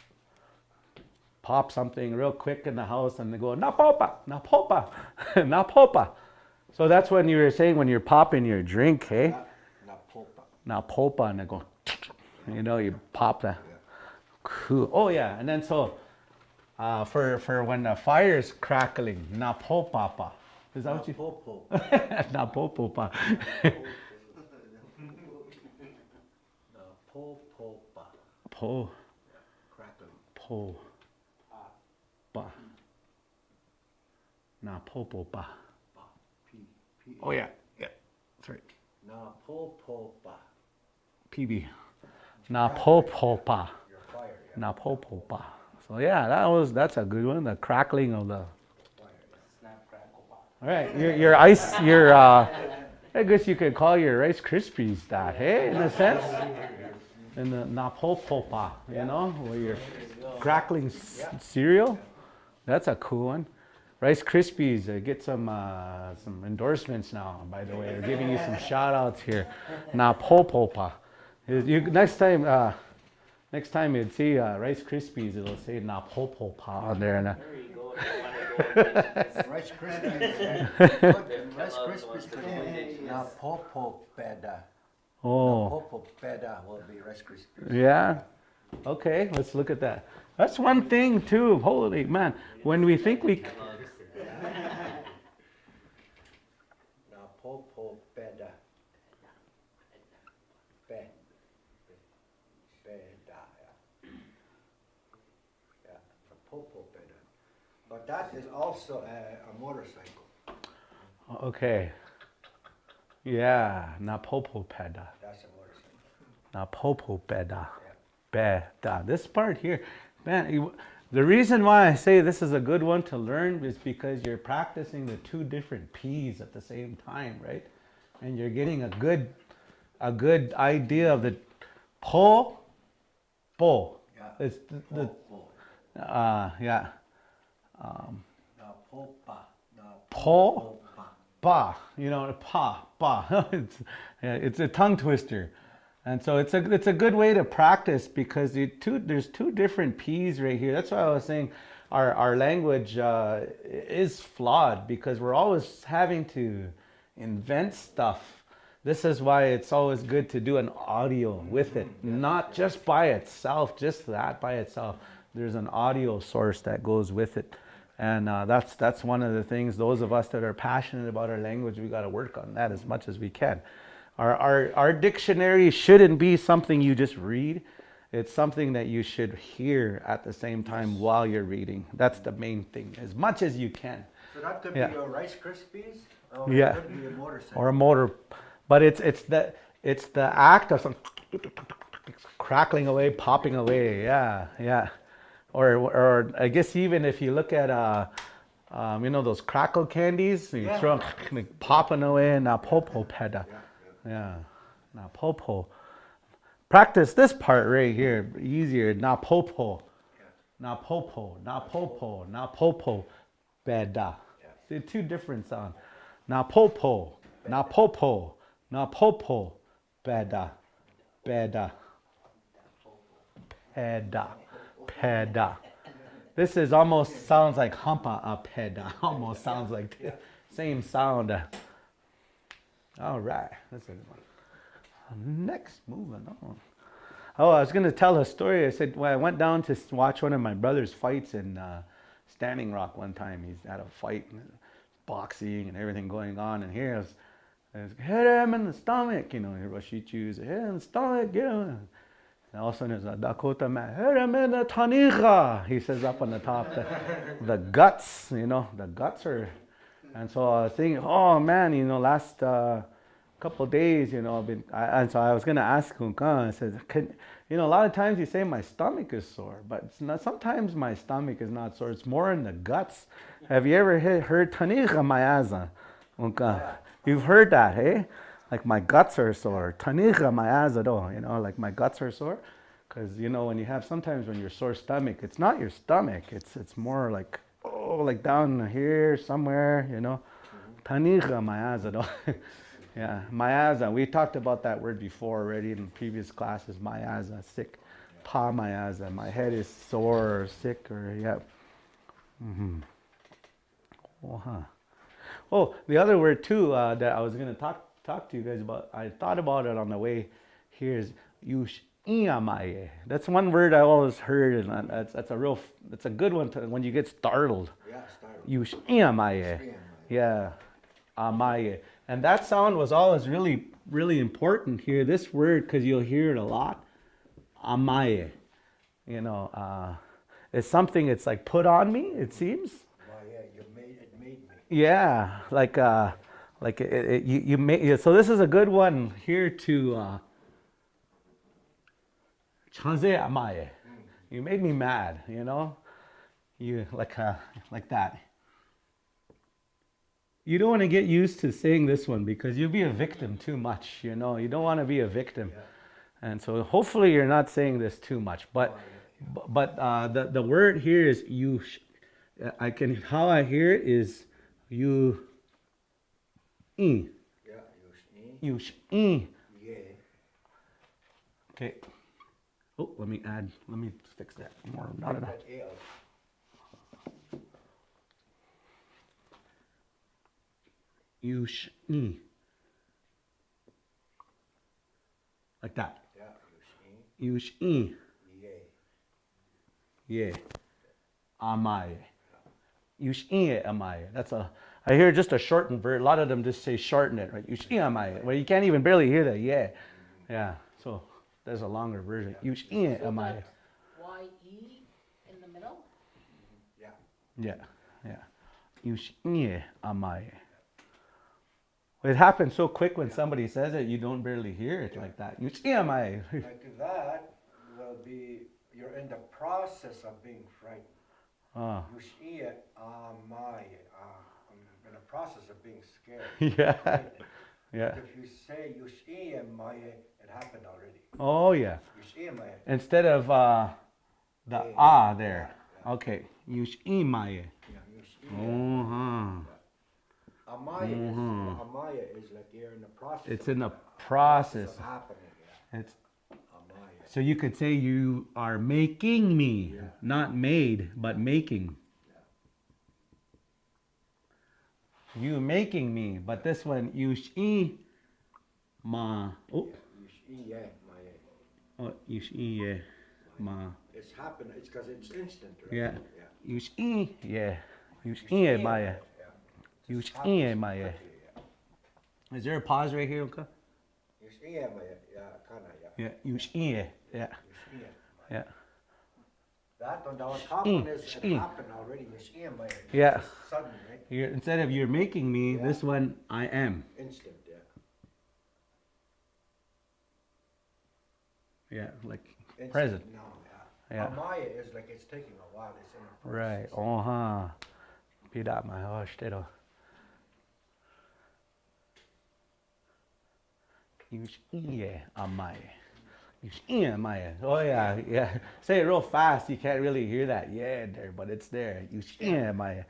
Pop something real quick in the house and they go, na popa, na popa, na popa. So that's when you were saying when you're popping your drink, hey? Napopa. Na popa, and they go, you know, you pop that. Cool. Oh yeah, and then so for when the fire is crackling, na popapa. Is that what you? Napopo. Na popopa. Napopopa. Po Crackling. po pa. Na popopa. P. P. Oh yeah, yeah. Sorry. Napopopa. PB. Na popopa. Your fire. Yeah. Na popopa. So yeah, that's a good one. The crackling of the. Snap, crackle, pop. All right, your ice, your I guess you could call your Rice Krispies that, hey, in a sense. In the napopopa, you know, where you're crackling cereal. That's a cool one. Rice Krispies, get some endorsements now, by the way. They're giving you some shout outs here. Napopopa. Next time you'd see Rice Krispies, it'll say Napopopa on there. And, There you go. If you want to go. Rice Krispies. Rice Krispies. Napopopeda. oh, Napopopeda will be Rice Krispies. yeah. Okay, let's look at that. That's one thing too. Holy man, when we think we Napopopeda. Beda. Yeah, Napopopeda. But that is also a motorcycle. okay, yeah, napopopeda, That's a motorcycle. napopopeda, beda. This part here, man. The reason why I say this is a good one to learn is because you're practicing the two different P's at the same time, right? And you're getting a good idea of the po. Yeah. It's the Po. yeah. Napopa. Po. Napopa. Ba, you know, pa, ba. It's a tongue twister. And so it's a good way to practice because there's two different P's right here. That's why I was saying our language is flawed because we're always having to invent stuff This is why it's always good to do an audio with it, not just by itself, just that by itself. There's an audio source that goes with it. And that's one of the things, those of us that are passionate about our language, we got to work on that as much as we can. Our dictionary shouldn't be something you just read. It's something that you should hear at the same time while you're reading. That's the main thing, as much as you can. So that could Yeah. be your Rice Krispies, or Yeah. it could be a motorcycle. Or a motor, but it's the act of some crackling away, popping away. Yeah, yeah. Or I guess even if you look at you know those crackle candies, you Yeah. throw them like, popping away, na popo peda. Yeah, na popo. Practice this part right here, easier. Na popo, na popo, na popo, na popo, beda. See, two different sounds. Na popo, na popo, na popo, beda, beda, peda, peda. This is almost sounds like hampa a peda. Almost sounds like the same sound. All right, that's a good one. Next, moving on. Oh, I was going to tell a story. I said, well, I went down to watch one of my brother's fights in Standing Rock one time. He's had a fight, and boxing and everything going on. And here I was hit him in the stomach. You know, Roshichu's hit him in the stomach, get him. And all of a sudden there's a Dakota man, hit him in the tanicha. He says up on the top, the guts, you know, the guts are. And so I was thinking, oh man, you know, last couple of days, you know, and so I was gonna ask Kunkan. I said, you know, a lot of times you say my stomach is sore, but it's not. Sometimes my stomach is not sore. It's more in the guts. Have you ever heard tanicha mayaza? Kunkan, you've heard that, hey? Like my guts are sore. Tanicha mayaza do. You know, like my guts are sore, because you know when you have sometimes when you're sore stomach, it's not your stomach. It's more like like down here somewhere. You know, tanicha mayaza do. Yeah, mayaza. We talked about that word before already in previous classes. Mayaza, sick. Pa mayaza. My head is sore or sick or yeah. Oh, huh. Oh, the other word too that I was gonna talk to you guys about. I thought about it on the way here is yushiyamaye. That's one word I always heard, and that's a good one when you get startled. Yeah, startled. Yushiyamaye. Yeah, amaye. And that sound was always really, really important here. This word, because you'll hear it a lot, amaye. You know, it's something. It's like put on me. It seems. Well, yeah, it made me. Yeah, like you made. So this is a good one here to. Chanze amaye. You made me mad. You know, you like that. You don't want to get used to saying this one because you'll be a victim too much, you know. You don't want to be a victim. Yeah. And so hopefully you're not saying this too much. But the word here is you. How I hear it is you. Yeah, You. yeah. Okay. Oh, let me fix that more. Not enough. Yush. Like that. Yeah, Yush. yeah. Yeah. Amaye. Yush amaye. I hear just a shortened version. A lot of them just say shorten it, right? Yush amaye. Well, you can't even barely hear that. Yeah. Yeah. So there's a longer version. Yush amaye. Y-E in the middle? Yeah. Yeah. Yeah. Yush amaye. It happens so quick when somebody says it, you don't barely hear it like that. You see, am I? Like that will be, you're in the process of being frightened. You see it, I'm in the process of being scared. Yeah. Yeah. If you say you see it happened already. Oh, yeah. You see Instead of the there. Yeah. Okay. You see, Maya. Yeah, you see Uh-huh. Amaya is like you're in the process. It's in the process. Of happening. Yeah. It's Amaya. so you could say you are making me, Yeah. not made, but making. You making me, but this one you see Ma. Oh. Yush'iye, Maya. Oh, Yush'iye. Ma. It's happened. It's because it's instant, right? Yeah. Yeah. Yush'iye. Yush'iye Maya. Yeah. Yush'iye Maya. Is there a pause right here, okay? Yush'iye, Maya. Yeah, kind of, yeah. Yeah. Yush'iye. Yeah. Yush'iye. Yeah. That one, the top one is it happened already. Yush'iye, Maya. Yeah. It's sudden, right? Instead of you're making me, Yeah. this one I am. Instant, yeah. Yeah, like Instant present. now, yeah. Yeah. Maya is like it's taking a while. It's in a Right. process. Pida my gosh, ditto. Yush'iye Amaya. Yush'iye Maya. Oh yeah, yeah. Say it real fast. You can't really hear that yeah there, but it's there. Yush'iye Maya.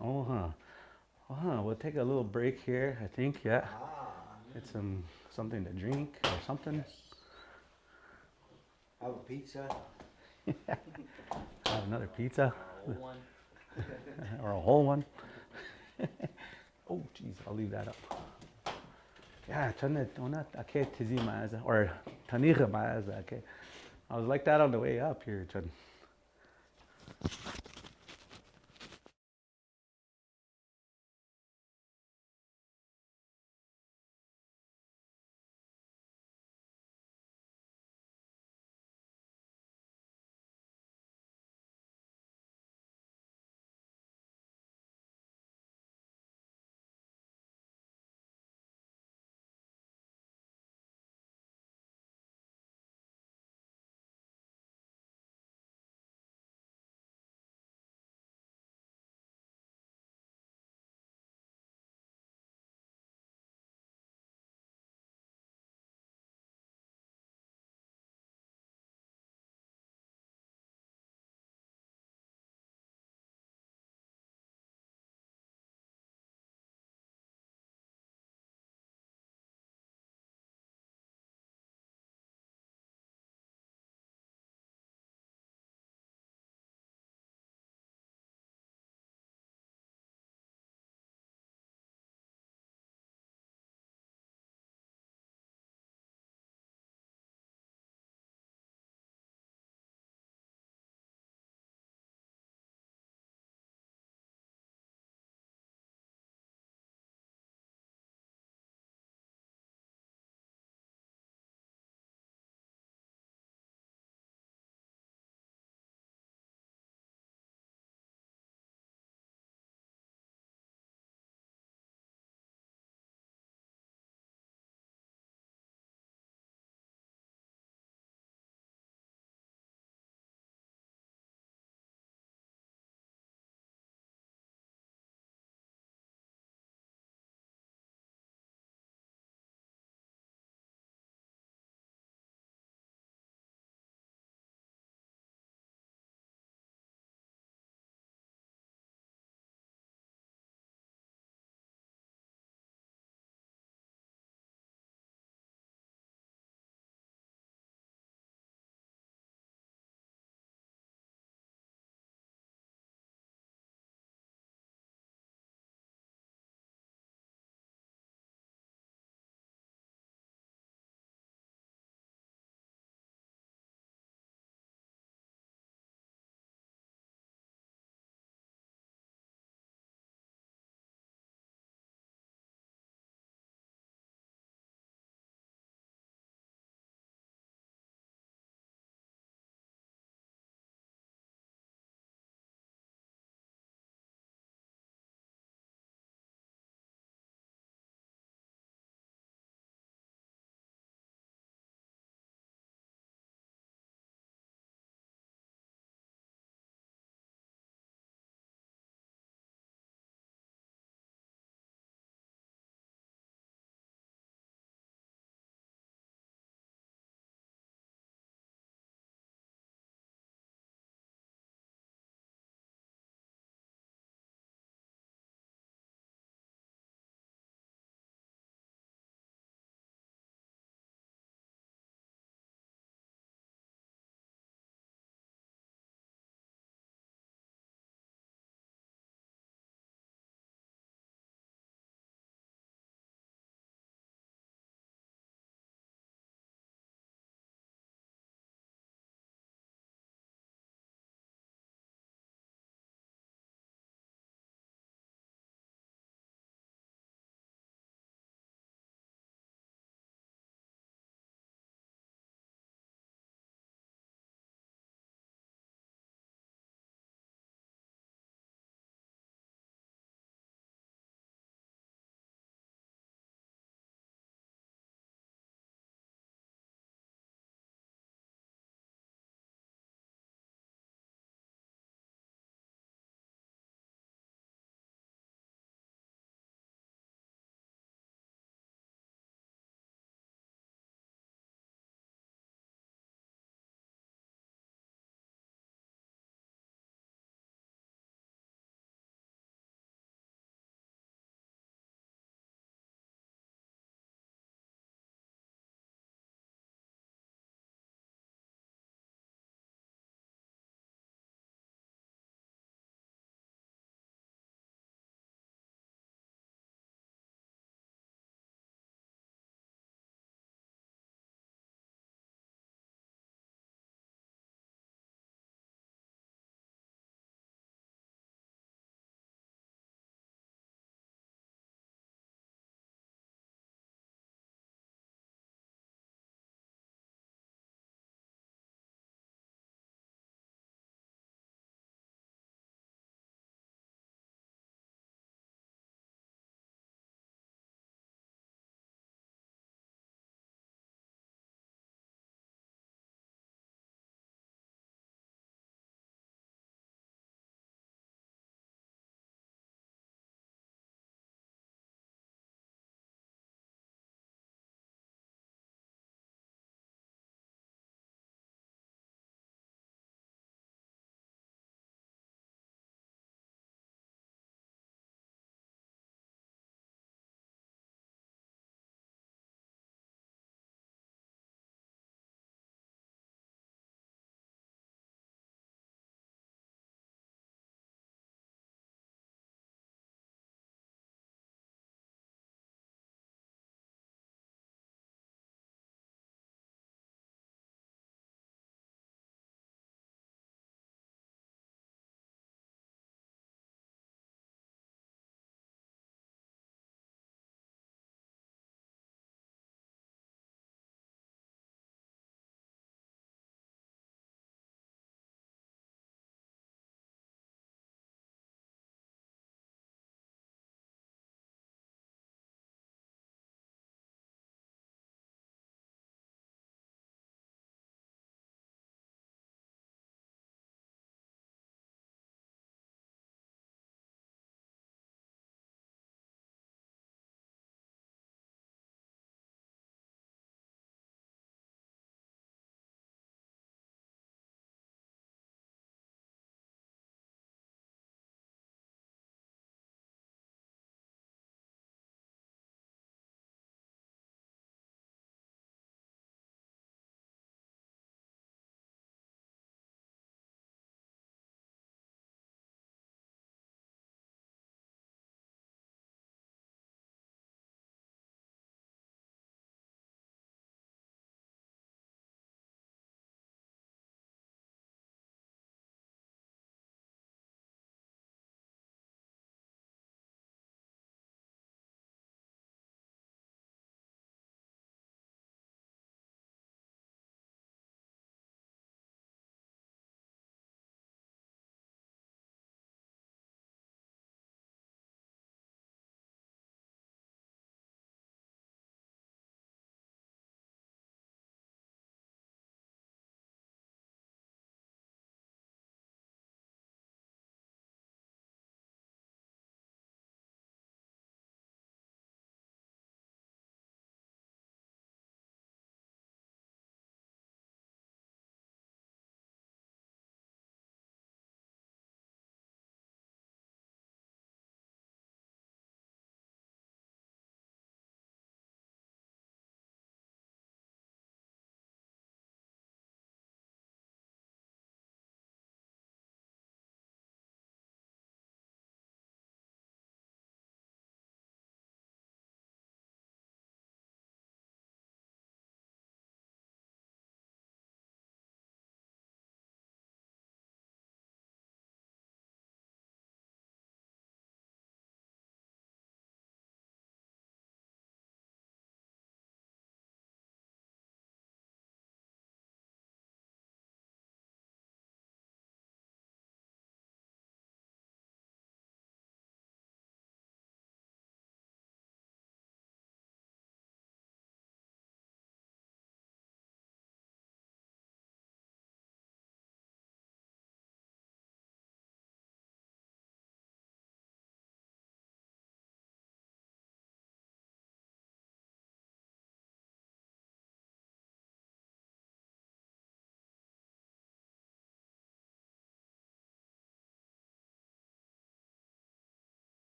We'll take a little break here, I think, yeah. Get something to drink or something. Have a pizza. Have another pizza. One. Or a whole one. Oh, jeez, I'll leave that up. Yeah, okay, tizi maaza or taniga maaza. Okay, I was like that on the way up here, Chun.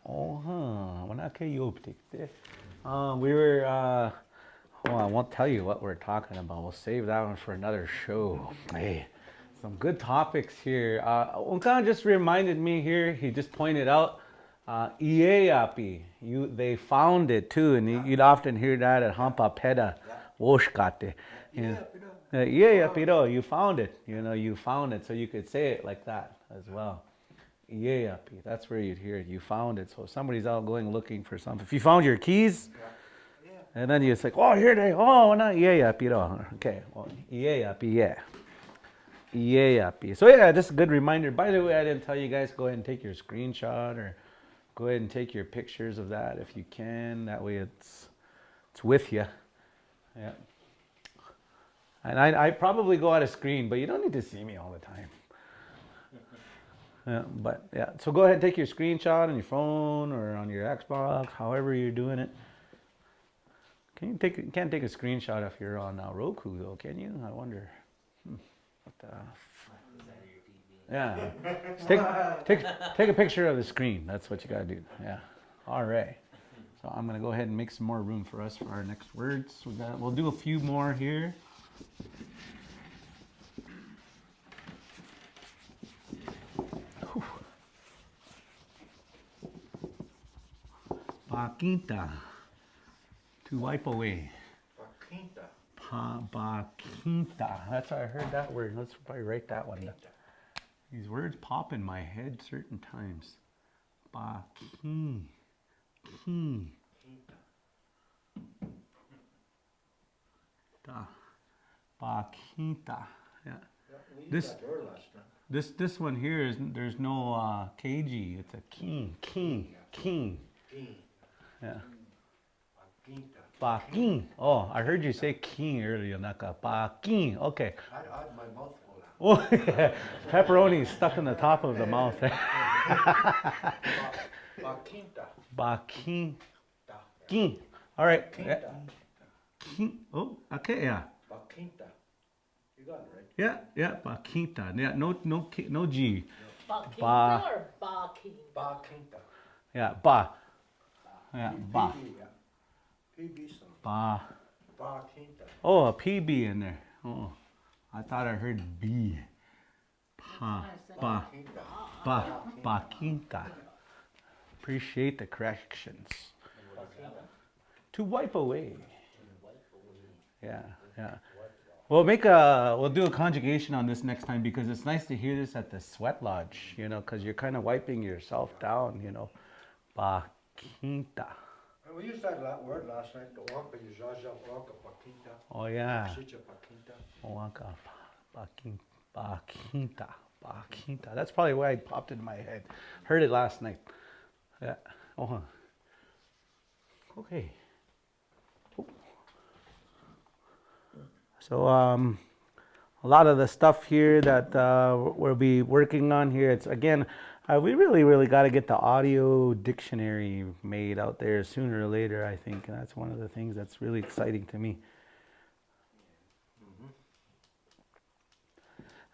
Oh, huh. Wana kayo ptikte. We were, well, I won't tell you what we're talking about. We'll save that one for another show. Hey, some good topics here. Unkan just reminded me here, he just pointed out, Ieyapi. They found it too, and you'd often hear that at Hampa Peda, Woshkate. Yeah, Piro, you found it. You found it, so you could say it like that as well. Yeah, that's where you'd hear it. You found it. So if somebody's out going looking for something. If you found your keys, and then you say, oh, here they, oh, no, yeah, Piro. Okay, well, yeah. Yeah. So yeah, just a good reminder. By the way, I didn't tell you guys, go ahead and take your screenshot or go ahead and take your pictures of that if you can. That way it's with you. Yeah. And I probably go out of screen, but you don't need to see me all the time. Yeah, but yeah, so go ahead and take your screenshot on your phone or on your Xbox, however you're doing it. You can't take a screenshot if you're on Roku though, can you? I wonder. What the? Yeah. Take a picture of the screen. That's what you gotta do. Yeah. All right. So I'm gonna go ahead and make some more room for us for our next words. We'll do a few more here. Paquita. To wipe away. Paquita. That's how I heard that word. Let's probably write that one down. These words pop in my head certain times. Paquita. Paquita. Yeah. This one here is there's no KG. It's a king. Yeah. Paquin. Oh, I heard you say king earlier, Naka. Paquin. Okay. I had my mouth full. Oh, yeah. Pepperoni is stuck in the top of the mouth. Paquin. King. All right. King. Oh, okay, yeah. Paquinta. You got it right. Yeah, Paquinta. Yeah, no G. Paquinta or Paquin? Paquinta. Yeah, ba. Yeah, ba. PB. Ba. Paquinta. Oh, a PB in there. Oh, I thought I heard B. Paquinta. Appreciate the corrections. To wipe away. Yeah. We'll do a conjugation on this next time because it's nice to hear this at the sweat lodge, because you're kind of wiping yourself down, Paquinta. We used that word last night, the waka, you jaja waka, paquinta. Oh, yeah. Paquinta. Paquinta. That's probably why it popped in my head. Heard it last night. Yeah. Oh, okay. So a lot of the stuff here that we'll be working on here, it's again, we really got to get the audio dictionary made out there sooner or later, I think. And that's one of the things that's really exciting to me.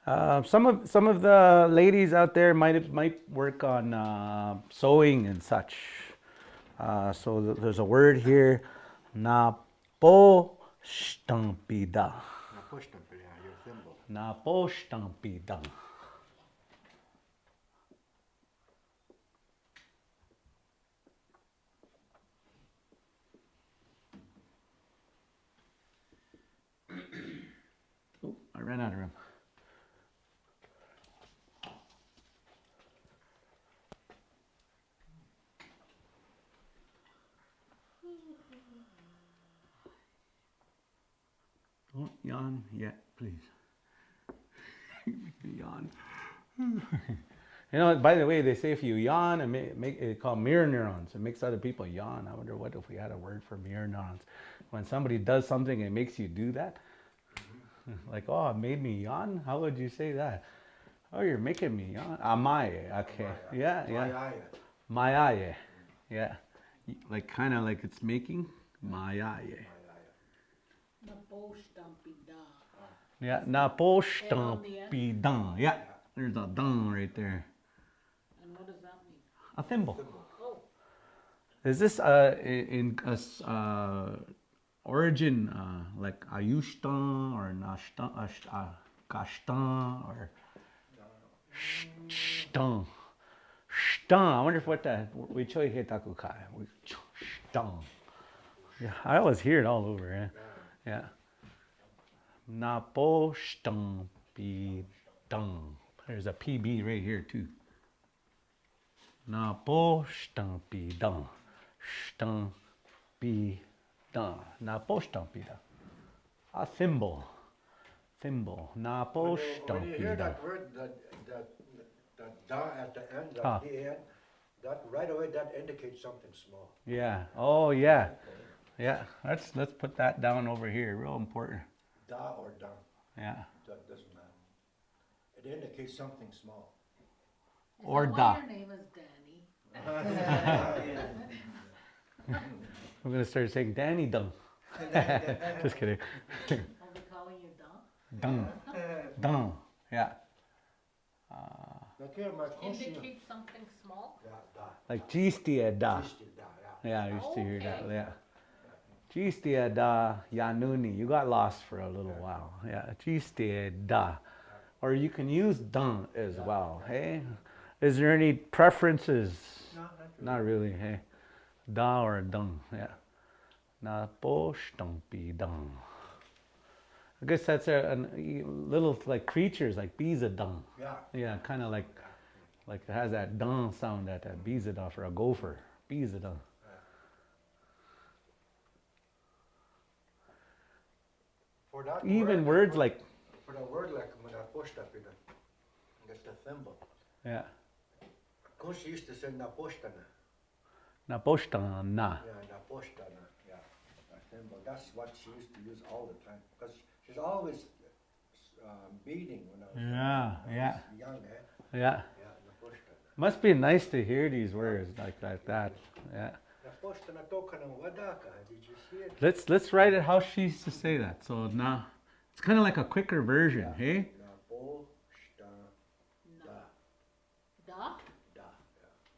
Some of the ladies out there might work on sewing and such. So there's a word here, napostampida. Napostampida. Oh, I ran out of room. Don't yawn yet, please. Make me yawn. By the way, they say if you yawn, it's called mirror neurons. It makes other people yawn. I wonder what if we had a word for mirror neurons. When somebody does something, it makes you do that. Like, oh, it made me yawn? How would you say that? Oh, you're making me yawn. Amaye. Okay. Yeah. Mayaye. Yeah. Like, kind of like it's making. Mayaye. Napostampida. Yeah, napostampida. Yeah, there's a dang right there. And what does that mean? A thimble. Oh, Is this in origin like Ayushtan or Nashtan, Kashtan or Shtan? Shtan. I wonder if what that we choi hetaku kai. Shtan. Yeah, I always hear it all over. Yeah. Napo shtan pi dang. There's a PB right here too. Napo shtan pi dang. Shtan pi dang. Napo shtan pi dang. A thimble. Thimble. Napo When shtan you pi hear dang. that word, that da at the end, Ah. that the end, that right away that indicates something small. Yeah. Oh yeah. Yeah. Let's put that down over here. Real important. Da or da, Yeah. that doesn't matter. It indicates something small. Is Or that da. why your name is Danny? I'm gonna start saying Danny Dung. Just kidding. I'll be calling you Don. Dung. Dung. Yeah. Look here, my question. Indicate something small? Yeah, da. Like Gistia da. Just da, yeah. Yeah, I used to hear that. Okay. Yeah. Gistia da Yanuni. You got lost for a little while. Yeah. Gistia da. Or you can use dung as well. Hey? Is there any preferences? Not really. Hey? Da or dung. Yeah. Na po stumpi dung. I guess that's a little like creatures like Bizadung. Yeah. Yeah, kind of like it has that dung sound that Bizadung for a gopher. Bizadung. For that Even word, words like for the word like when I pushed up in that's the thimble. yeah, Kunshi used to say na poshtana. na poshtana. Yeah, na poshtana. Yeah, a thimble. That's what she used to use all the time because she's always beating when I was young. Yeah. Yeah, na poshtana. Must be nice to hear these words like that. Yeah. Na poshtana toka ng wadaka. Did you see it? Let's write it how she used to say that. So now it's kind of like a quicker version, hey? Na poshtana. No. Da? Da.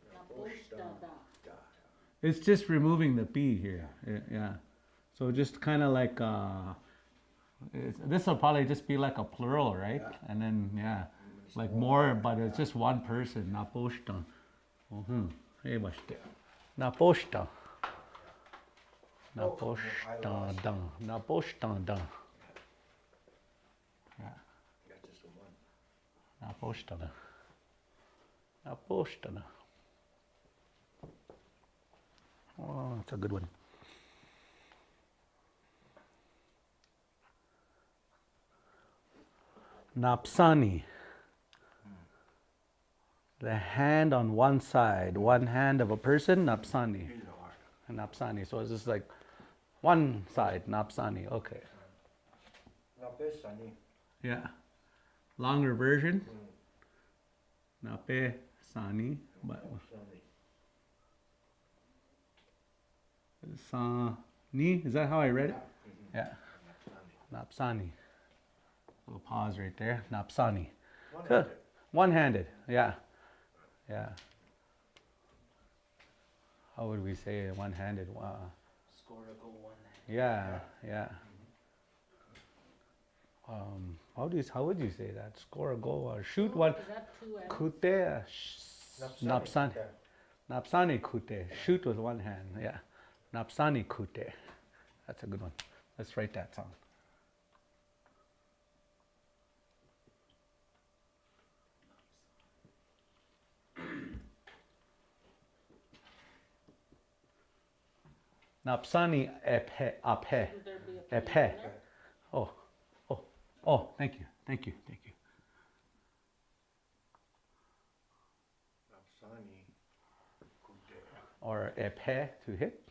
Yeah. Na pushta da. Da. It's just removing the B here. Yeah. So just kind of like this will probably just be like a plural, right? Yeah. And then like more, but it's just one person. Na posta. Hey, basta. Na posta. Na posta da. Na posta da. Yeah. That's just one. Na posta da. Na posta da. Oh, that's a good one. Napsani. The hand on one side, one hand of a person, napsani. Napsani. So it's just like one side, napsani. Okay. Na pesani. Yeah. Longer version. Nape sani. But sani. Is that how I read it? Yeah. Napsani. Little pause right there. Napsani. One-handed. One-handed. Yeah. Yeah. How would we say it? One-handed? Score a goal one. Yeah. How would you say that? Score a goal or shoot one? Is that two M's? Kute. Napsani. Napsani kute. Shoot with one hand. Yeah. Napsani kute. That's a good one. Let's write that song. Napsani epe ape Should there be a P in epe. there? Oh, thank you. Napsani. Kute. Or epe to hit.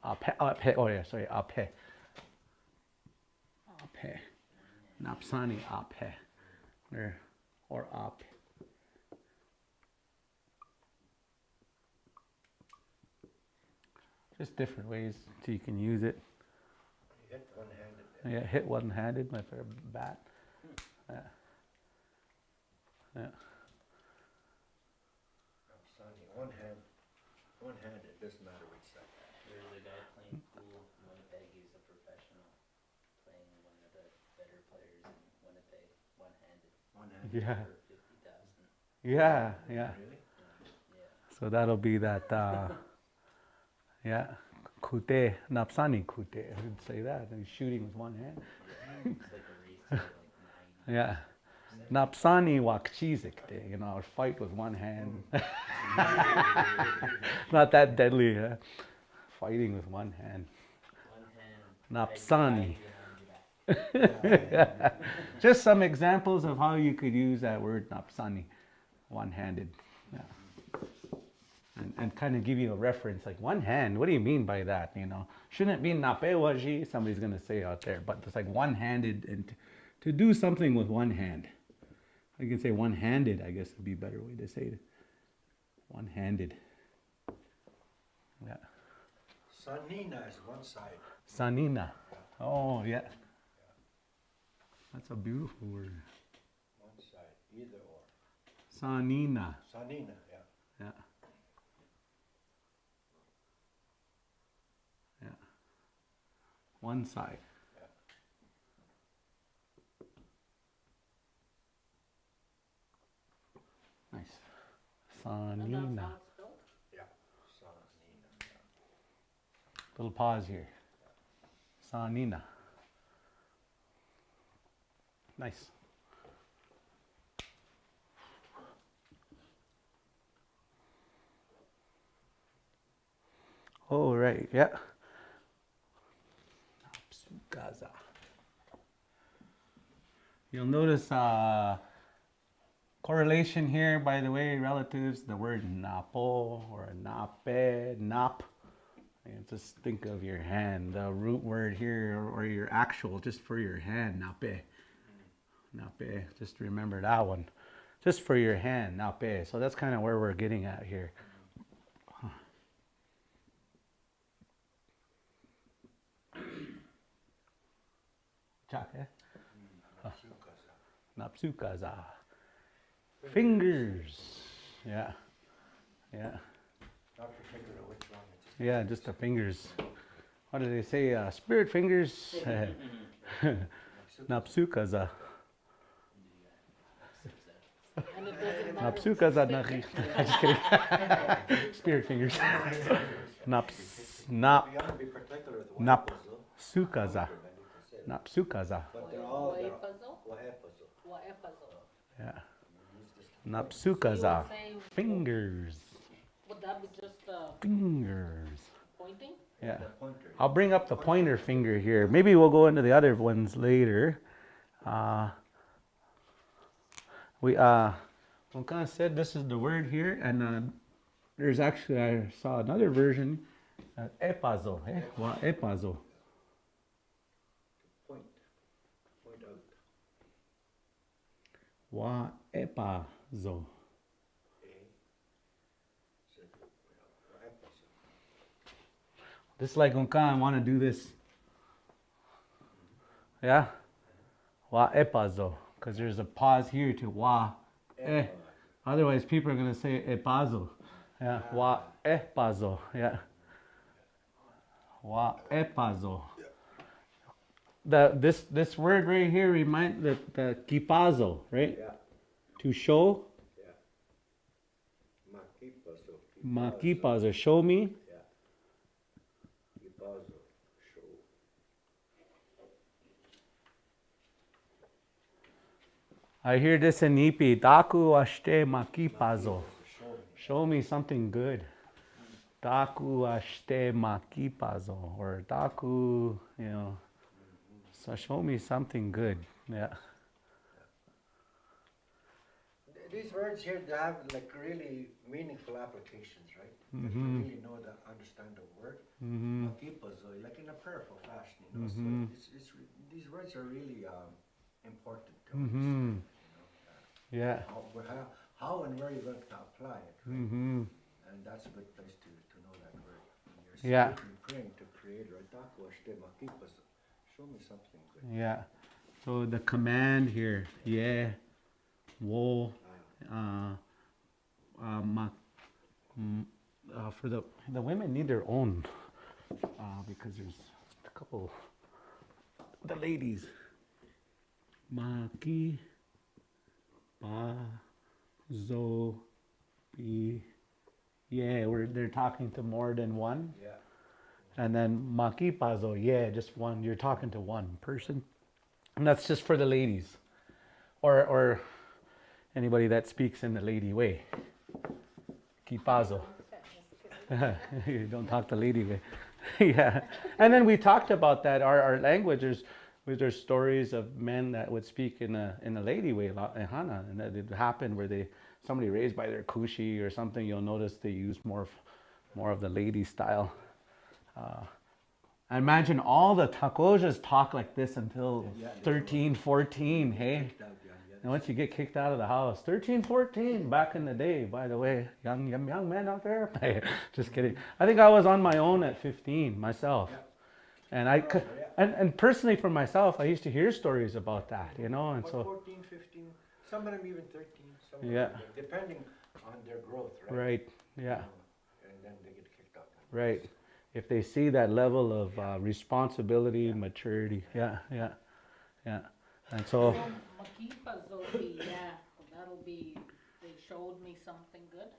Ape. Ape. Oh yeah, sorry. Ape. Napsani ape. Or ape. Just different ways so you can use it. Hit one-handed. Yeah, hit one-handed, my favorite bat. Yeah. Napsani. One-handed. Yeah. for 50,000. Yeah, yeah. Really? Yeah. So that'll be that, yeah, kute, napsani kute. Who'd say that? He's shooting with one hand. Yeah. It's like a race to like 90. Yeah. 70. Napsani wakchizikte, you know, fight with one hand. Not that deadly, huh? Fighting with one hand. One hand. Napsani. Behind your back. Just some examples of how you could use that word napsani, one-handed. Yeah. And kind of give you a reference, like one hand, what do you mean by that, you know? Shouldn't it be napewaji, somebody's going to say out there, but it's like one-handed, and to do something with one hand. You can say one-handed, I guess would be a better way to say it. One-handed. Yeah. Sanina is one side. Sanina. Oh, yeah. That's a beautiful word. One side, either or. Sanina. Sanina, yeah. Yeah. Yeah. One side. Nice. And that's Sanina. how it's spelled? Yeah. Sanina. Little pause here. Sanina. Nice. Oh, right. Yeah. Gaza. You'll notice correlation here, by the way, relatives, the word napo or nape, nap. And just think of your hand, the root word here, or your actual, just for your hand, nape. Nape, just remember that one. Just for your hand, nape. So that's kind of where we're getting at here. Chak, eh? Napsukaza. Fingers. Yeah. Yeah. Not particular which one. It's just Yeah, just the fingers. What do they say? Spirit fingers. Napsukaza. And it doesn't matter. Napsukaza nachi. Just kidding. Spirit fingers. Naps. Nap. You have to be particular with one Nap. puzzle. Sukaza. Then you can say that. Napsukaza. But they're all Wae they're puzzle? wae puzzle. Wae puzzle. Yeah. You use this to Napsukaza. So you would say- Fingers. Would that be just Fingers. pointing? Yeah. the pointer. I'll bring up the pointer finger here. Maybe we'll go into the other ones later. We kind of said this is the word here, and there's actually, I saw another version, epazo, wa epazo. Point. Point out. Wa epazo. Wae puzzle. This is like I want to do this. Yeah? Wa epazo. Because there's a pause here to wa eh. Otherwise, people are going to say epazo. Yeah. Wa epazo. Yeah. Wa epazo. This word right here remind the kipazo, right? Yeah. To show. Yeah. Makipazo. Makipazo. Show me. Yeah. Kipazo. Show. I hear this in Ipi. Daku ashte makipazo. Show me. Show me something good. Daku ashte makipazo. Or daku, you know. So show me something good. Yeah. These words here, they have like really meaningful applications, right? If you really know the understand the word. Makipazo, like in a prayerful fashion, you know. So these words are really important to understand, you know. Yeah. How and where you're going to apply it, right? And that's a good place to know that word. When you're Yeah. speaking, praying to Creator, right? Daku ashte makipazo. Show me something good. Yeah. So the command here, yeah, wo, for the women need their own, because there's a couple, the ladies, maki, Zo, be. Yeah, they're talking to more than one. Yeah. And then makipazo, yeah, just one. You're talking to one person. And that's just for the ladies. Or anybody that speaks in the lady way. Kipazo. You don't talk the lady way. Yeah. And then we talked about that. Our language, there's stories of men that would speak in a lady way, Hana, and that it happened where somebody raised by their kushi or something. You'll notice they use more of the lady style. I imagine all the takojas talk like this until 13, 14, hey? And once you get kicked out of the house, 13, 14, back in the day, by the way, young men out there. Just kidding. I think I was on my own at 15 myself. And and personally for myself, I used to hear stories about that, you know, and so 14, 15, some of them even 13, some of yeah, them, depending on their growth, right? right, yeah, And then they get kicked out. right. If they see that level of responsibility, maturity, yeah. And so, Makipazo be, yeah, that'll be, they showed me something good.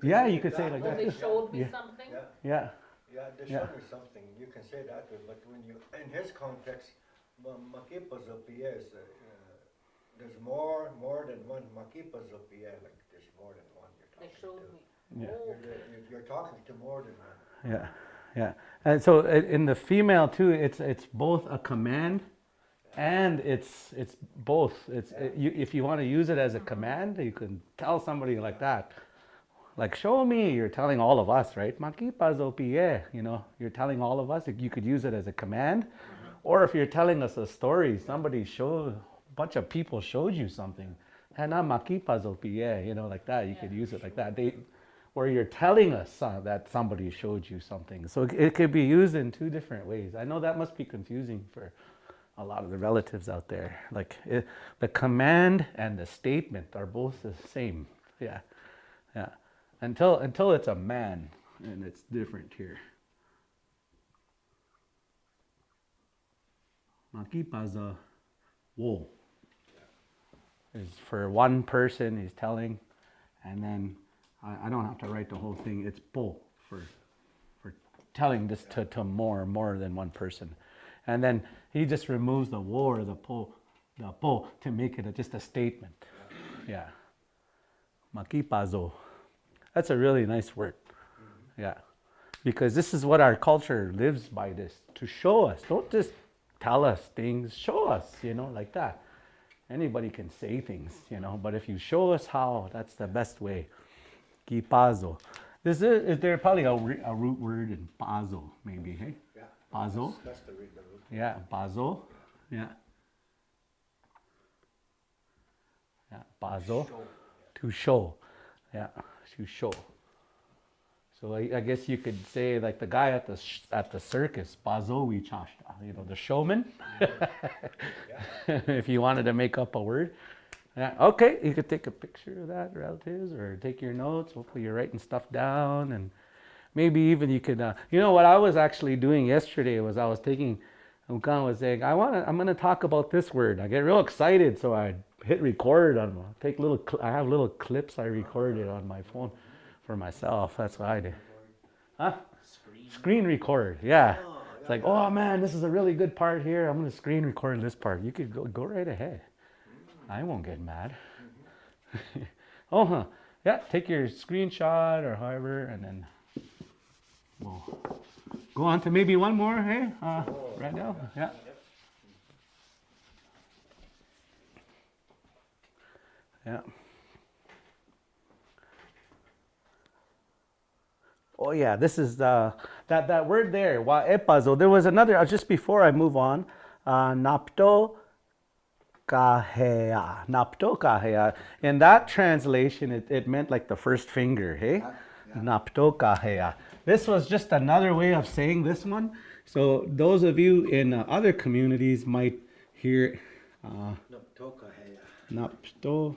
yeah, you could say it like Oh, that. they showed me Yeah. something? Yeah, Yeah, they Yeah. showed me something. You can say that way, but when you, in his context, makipazopia is, there's more than one makipazopia, like there's more than one you're They talking showed to. me. Yeah. Oh, You're talking to more than one. yeah. And so in the female too, it's both a command and it's both. If you want to use it as a command, you can tell somebody like that. Like, show me, you're telling all of us, right? Makipazo pie, you know, you're telling all of us. You could use it as a command. Or if you're telling us a story, a bunch of people showed you something. Hana makipazo pie, you know, like that. You could use it like that. Where you're telling us that somebody showed you something. So it could be used in two different ways. I know that must be confusing for a lot of the relatives out there. Like the command and the statement are both the same. Yeah. Until it's a man, and it's different here. Makipaza wo is for one person he's telling, and then I don't have to write the whole thing. It's po for telling this to more than one person, and then he just removes the wo or the po to make it just a statement. Yeah. Makipazo. That's a really nice word. Yeah. Because this is what our culture lives by, this, to show us. Don't just tell us things, show us, you know, like that. Anybody can say things, you know, but if you show us how, that's the best way. Kipazo. Is there probably a root word in pazo, maybe, hey? Yeah. Pazo? That's the root. Yeah, pazo. Yeah. Yeah, pazo. To show. Yeah, to show. So I guess you could say like the guy at the circus, Bazowi Chashta, you know, the showman. If you wanted to make up a word. Yeah, okay, you could take a picture of that, relatives, or take your notes. Hopefully you're writing stuff down, and maybe even you could, you know what I was actually doing yesterday was I was taking, Ukan was saying, I'm going to talk about this word. I get real excited, so I hit record on, I have little clips I recorded on my phone for myself. That's what I did. Huh? Screen record, yeah. It's like, oh man, this is a really good part here. I'm going to screen record this part. You could go right ahead. I won't get mad. Yeah, take your screenshot or however, and then we'll go on to maybe one more, hey? Right now, yeah. Yeah. Oh yeah, this is that word there, wa epazo. There was another, just before I move on, napto kahea. Napto kahea. In that translation, it meant like the first finger, hey? Napto kahea. This was just another way of saying this one. So those of you in other communities might hear napto,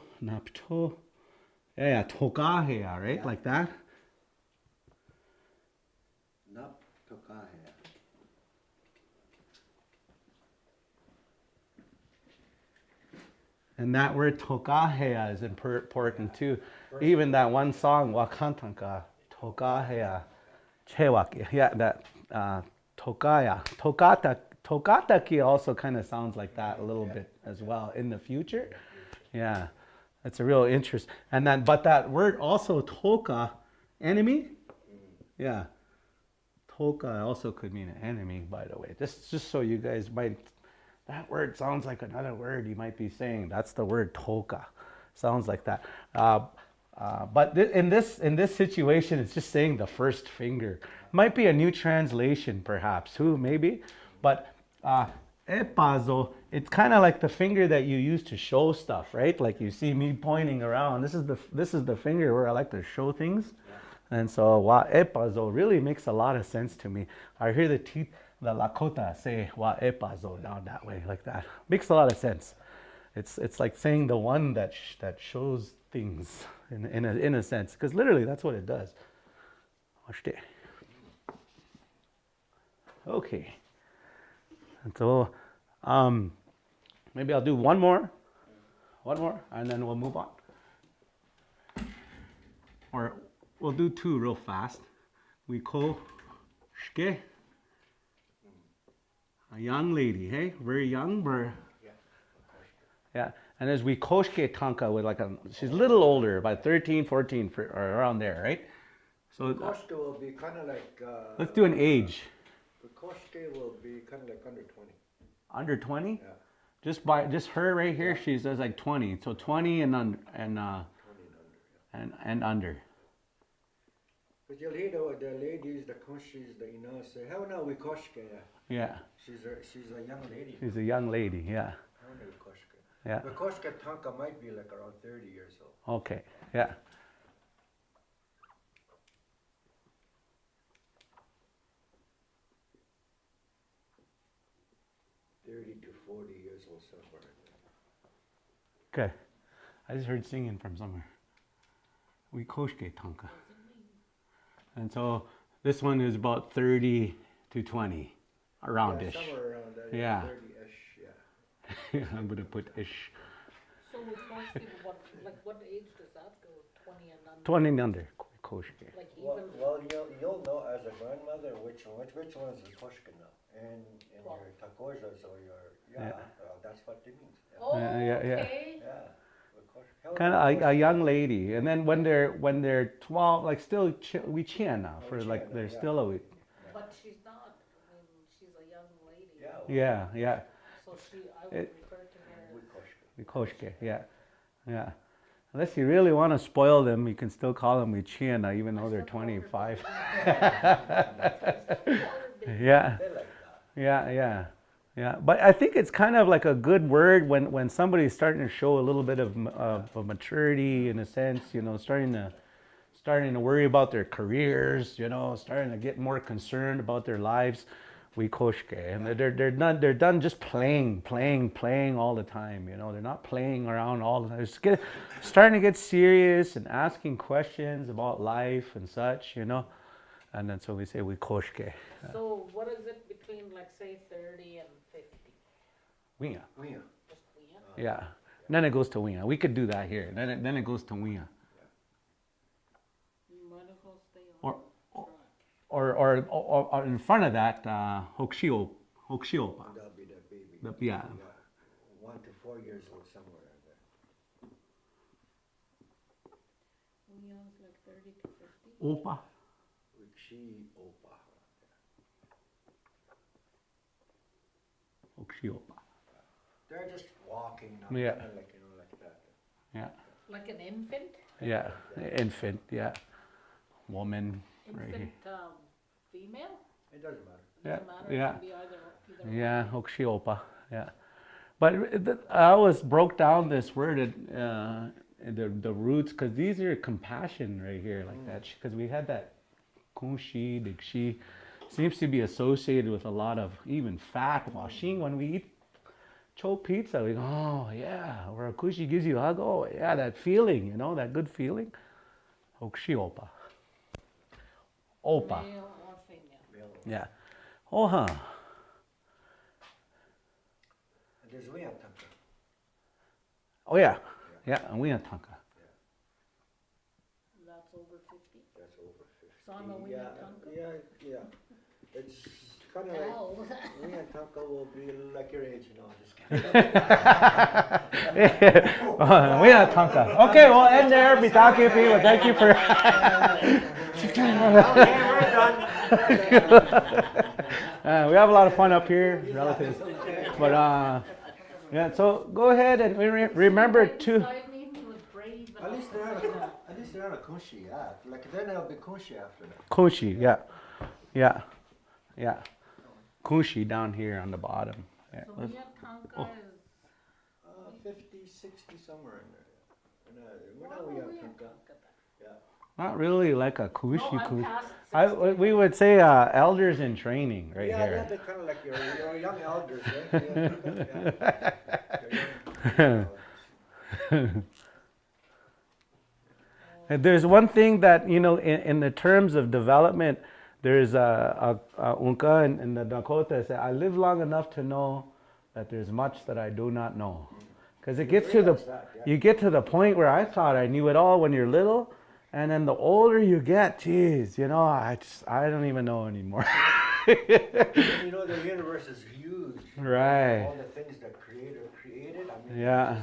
yeah, tokahea, right? Yeah. Like that. And that word tokahea is important too. Even that one song, Wakantanka, tokahea, chewaki. Yeah, that tokaya. Tokataki also kind of sounds like that a little bit as well in the future. Yeah, that's a real interest. And then, but that word also toka, enemy. Yeah, toka also could mean an enemy. By the way, just so you guys might. That word sounds like another word you might be saying. That's the word toka. Sounds like that. But in this situation, it's just saying the first finger. Might be a new translation, perhaps. Who maybe? But epazo, it's kind of like the finger that you use to show stuff, right? Like you see me pointing around. This is the finger where I like to show things. And so wa epazo really makes a lot of sense to me. I hear the Dakota say wa epazo down that way, like that. Makes a lot of sense. It's like saying the one that shows things in a sense, because literally that's what it does. Okay. And so maybe I'll do one more, and then we'll move on. Or we'll do two real fast. We call shke. A young lady, hey? Very young, yeah. And as we koshke tanka with she's a little older, about 13, 14, or around there, right? So Koshke will be kind of like. Let's do an age. The Koshke will be kind of like under 20. Under 20? Yeah. Just her right here, she says like 20. So 20 and under, 20 and under. Yeah. and under. But you'll hear the ladies, the Koshis, the Inas say, "How now we Koshke?" Yeah. She's a young lady. She's a young lady, yeah. How now we Koshke? Yeah. The Koshke Tanka might be like around 30 years old. Okay, yeah. To 40 years old somewhere. Okay. I just heard singing from somewhere. We koshke tanka. And so this one is about 30 to 20, around-ish. Yeah, somewhere around there. Yeah. 30-ish, yeah. I'm gonna put ish. So with most people, what age does that go? 20 and under? 20 and under, koshke. Like Well, you'll know as a grandmother which one's the Koshke now. And your takojas or your, that's what it means. Yeah. Oh, Yeah. okay. Yeah. Kind of a young lady, and then when they're 12, like still we chan now for like they're still a week. But she's not. I mean, she's a young lady. Yeah. So I would refer to her. Koshke, yeah. Unless you really want to spoil them, you can still call them Wichina, even though they're 25. Yeah. Yeah. But I think it's kind of like a good word when somebody's starting to show a little bit of maturity in a sense, starting to worry about their careers, starting to get more concerned about their lives. We koshke, and they're done just playing all the time. They're not playing around all the time. They're starting to get serious and asking questions about life and such. And then so we say we koshke. So what is it between, like, say, 30 and 50? Winga. Just Wia? Yeah. And then it goes to winga. We could do that here. Then it goes to winga. You might as well stay on track. Or in front of that, hokshiopa. That'll be the baby. Yeah. 1 to 4 years old somewhere in there. Wia's like 30 to 50. Opa. Opa. Hokshiopa. They're just walking now, Yeah. kind of like that. Yeah. Like an infant? Yeah. Infant. Yeah. Woman. Right here. Infant female? It doesn't matter. Doesn't matter. Yeah. It can be either Yeah, one. hokshiopa. Yeah. But I always broke down this word, the roots, because these are compassion right here, like that. Because we had that kunshi, dikshi, seems to be associated with a lot of even fat washing. When we eat cho pizza, we go, oh yeah, or a kushi gives you a hug. Oh yeah, that feeling, that good feeling. Hokshiopa. Opa. Male or female. Yeah. Oha. There's Wiatanka. Oh yeah, yeah, and we had Tonka. That's over 50. That's over 50. Sama we yeah, had Tonka? yeah. It's kind of like, Ow. me and Tonka will be like your age, you know, just We had Tonka. Okay, we'll end there. Bitaki people, thank you for. We have a lot of fun up here, relatives. But yeah, so go ahead and remember to. Beside me, he was brave At enough least to they're say that. at least they're on a kunshi, yeah. Like then they'll be kunshi after that. Kunshi, yeah, yeah, yeah. Kunshi down here on the bottom. Yeah. So we had Tonka is 50, 60 somewhere in there. And, why now we were have we had Tonka. Tonka back? Yeah. Not really like a No, kushi I'm kushi. past 60. We would say elders in training right Yeah, here. they're kind of like your young elders, right? Yeah. And there's one thing that, you know, in the terms of development, there's a Unka in the Dakota said, I live long enough to know that there's much that I do not know. Because it gets to the, realize that, yeah. you get to the point where I thought I knew it all when you're little, and then the older you get, geez, you know, I don't even know anymore. You know, the universe is huge. Right. All the things that Creator created, I mean, Yeah.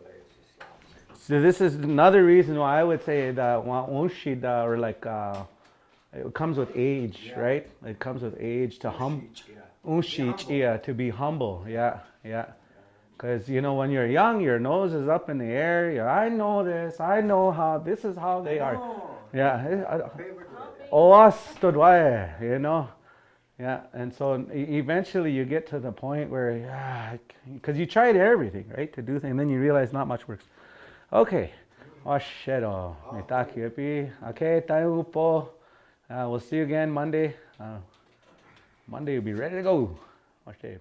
it's just lots. So this is another reason why I would say that Unshida, or like, it comes with age, Yeah. right? It comes with age to Yeah. Unshich, yeah, to be humble, yeah, yeah. Because, you know, when you're young, your nose is up in the air. I know this. I know how. This is how they are. Oh, Yeah. favorite word. Oas tudwae, you know. Yeah. And so eventually you get to the point where, yeah, because you tried everything, right, to do things, and then you realize not much works. Okay. Oshedo. Mitakiupi. Okay. Tayo po. We'll see you again Monday. Monday, you'll be ready to go. Okay.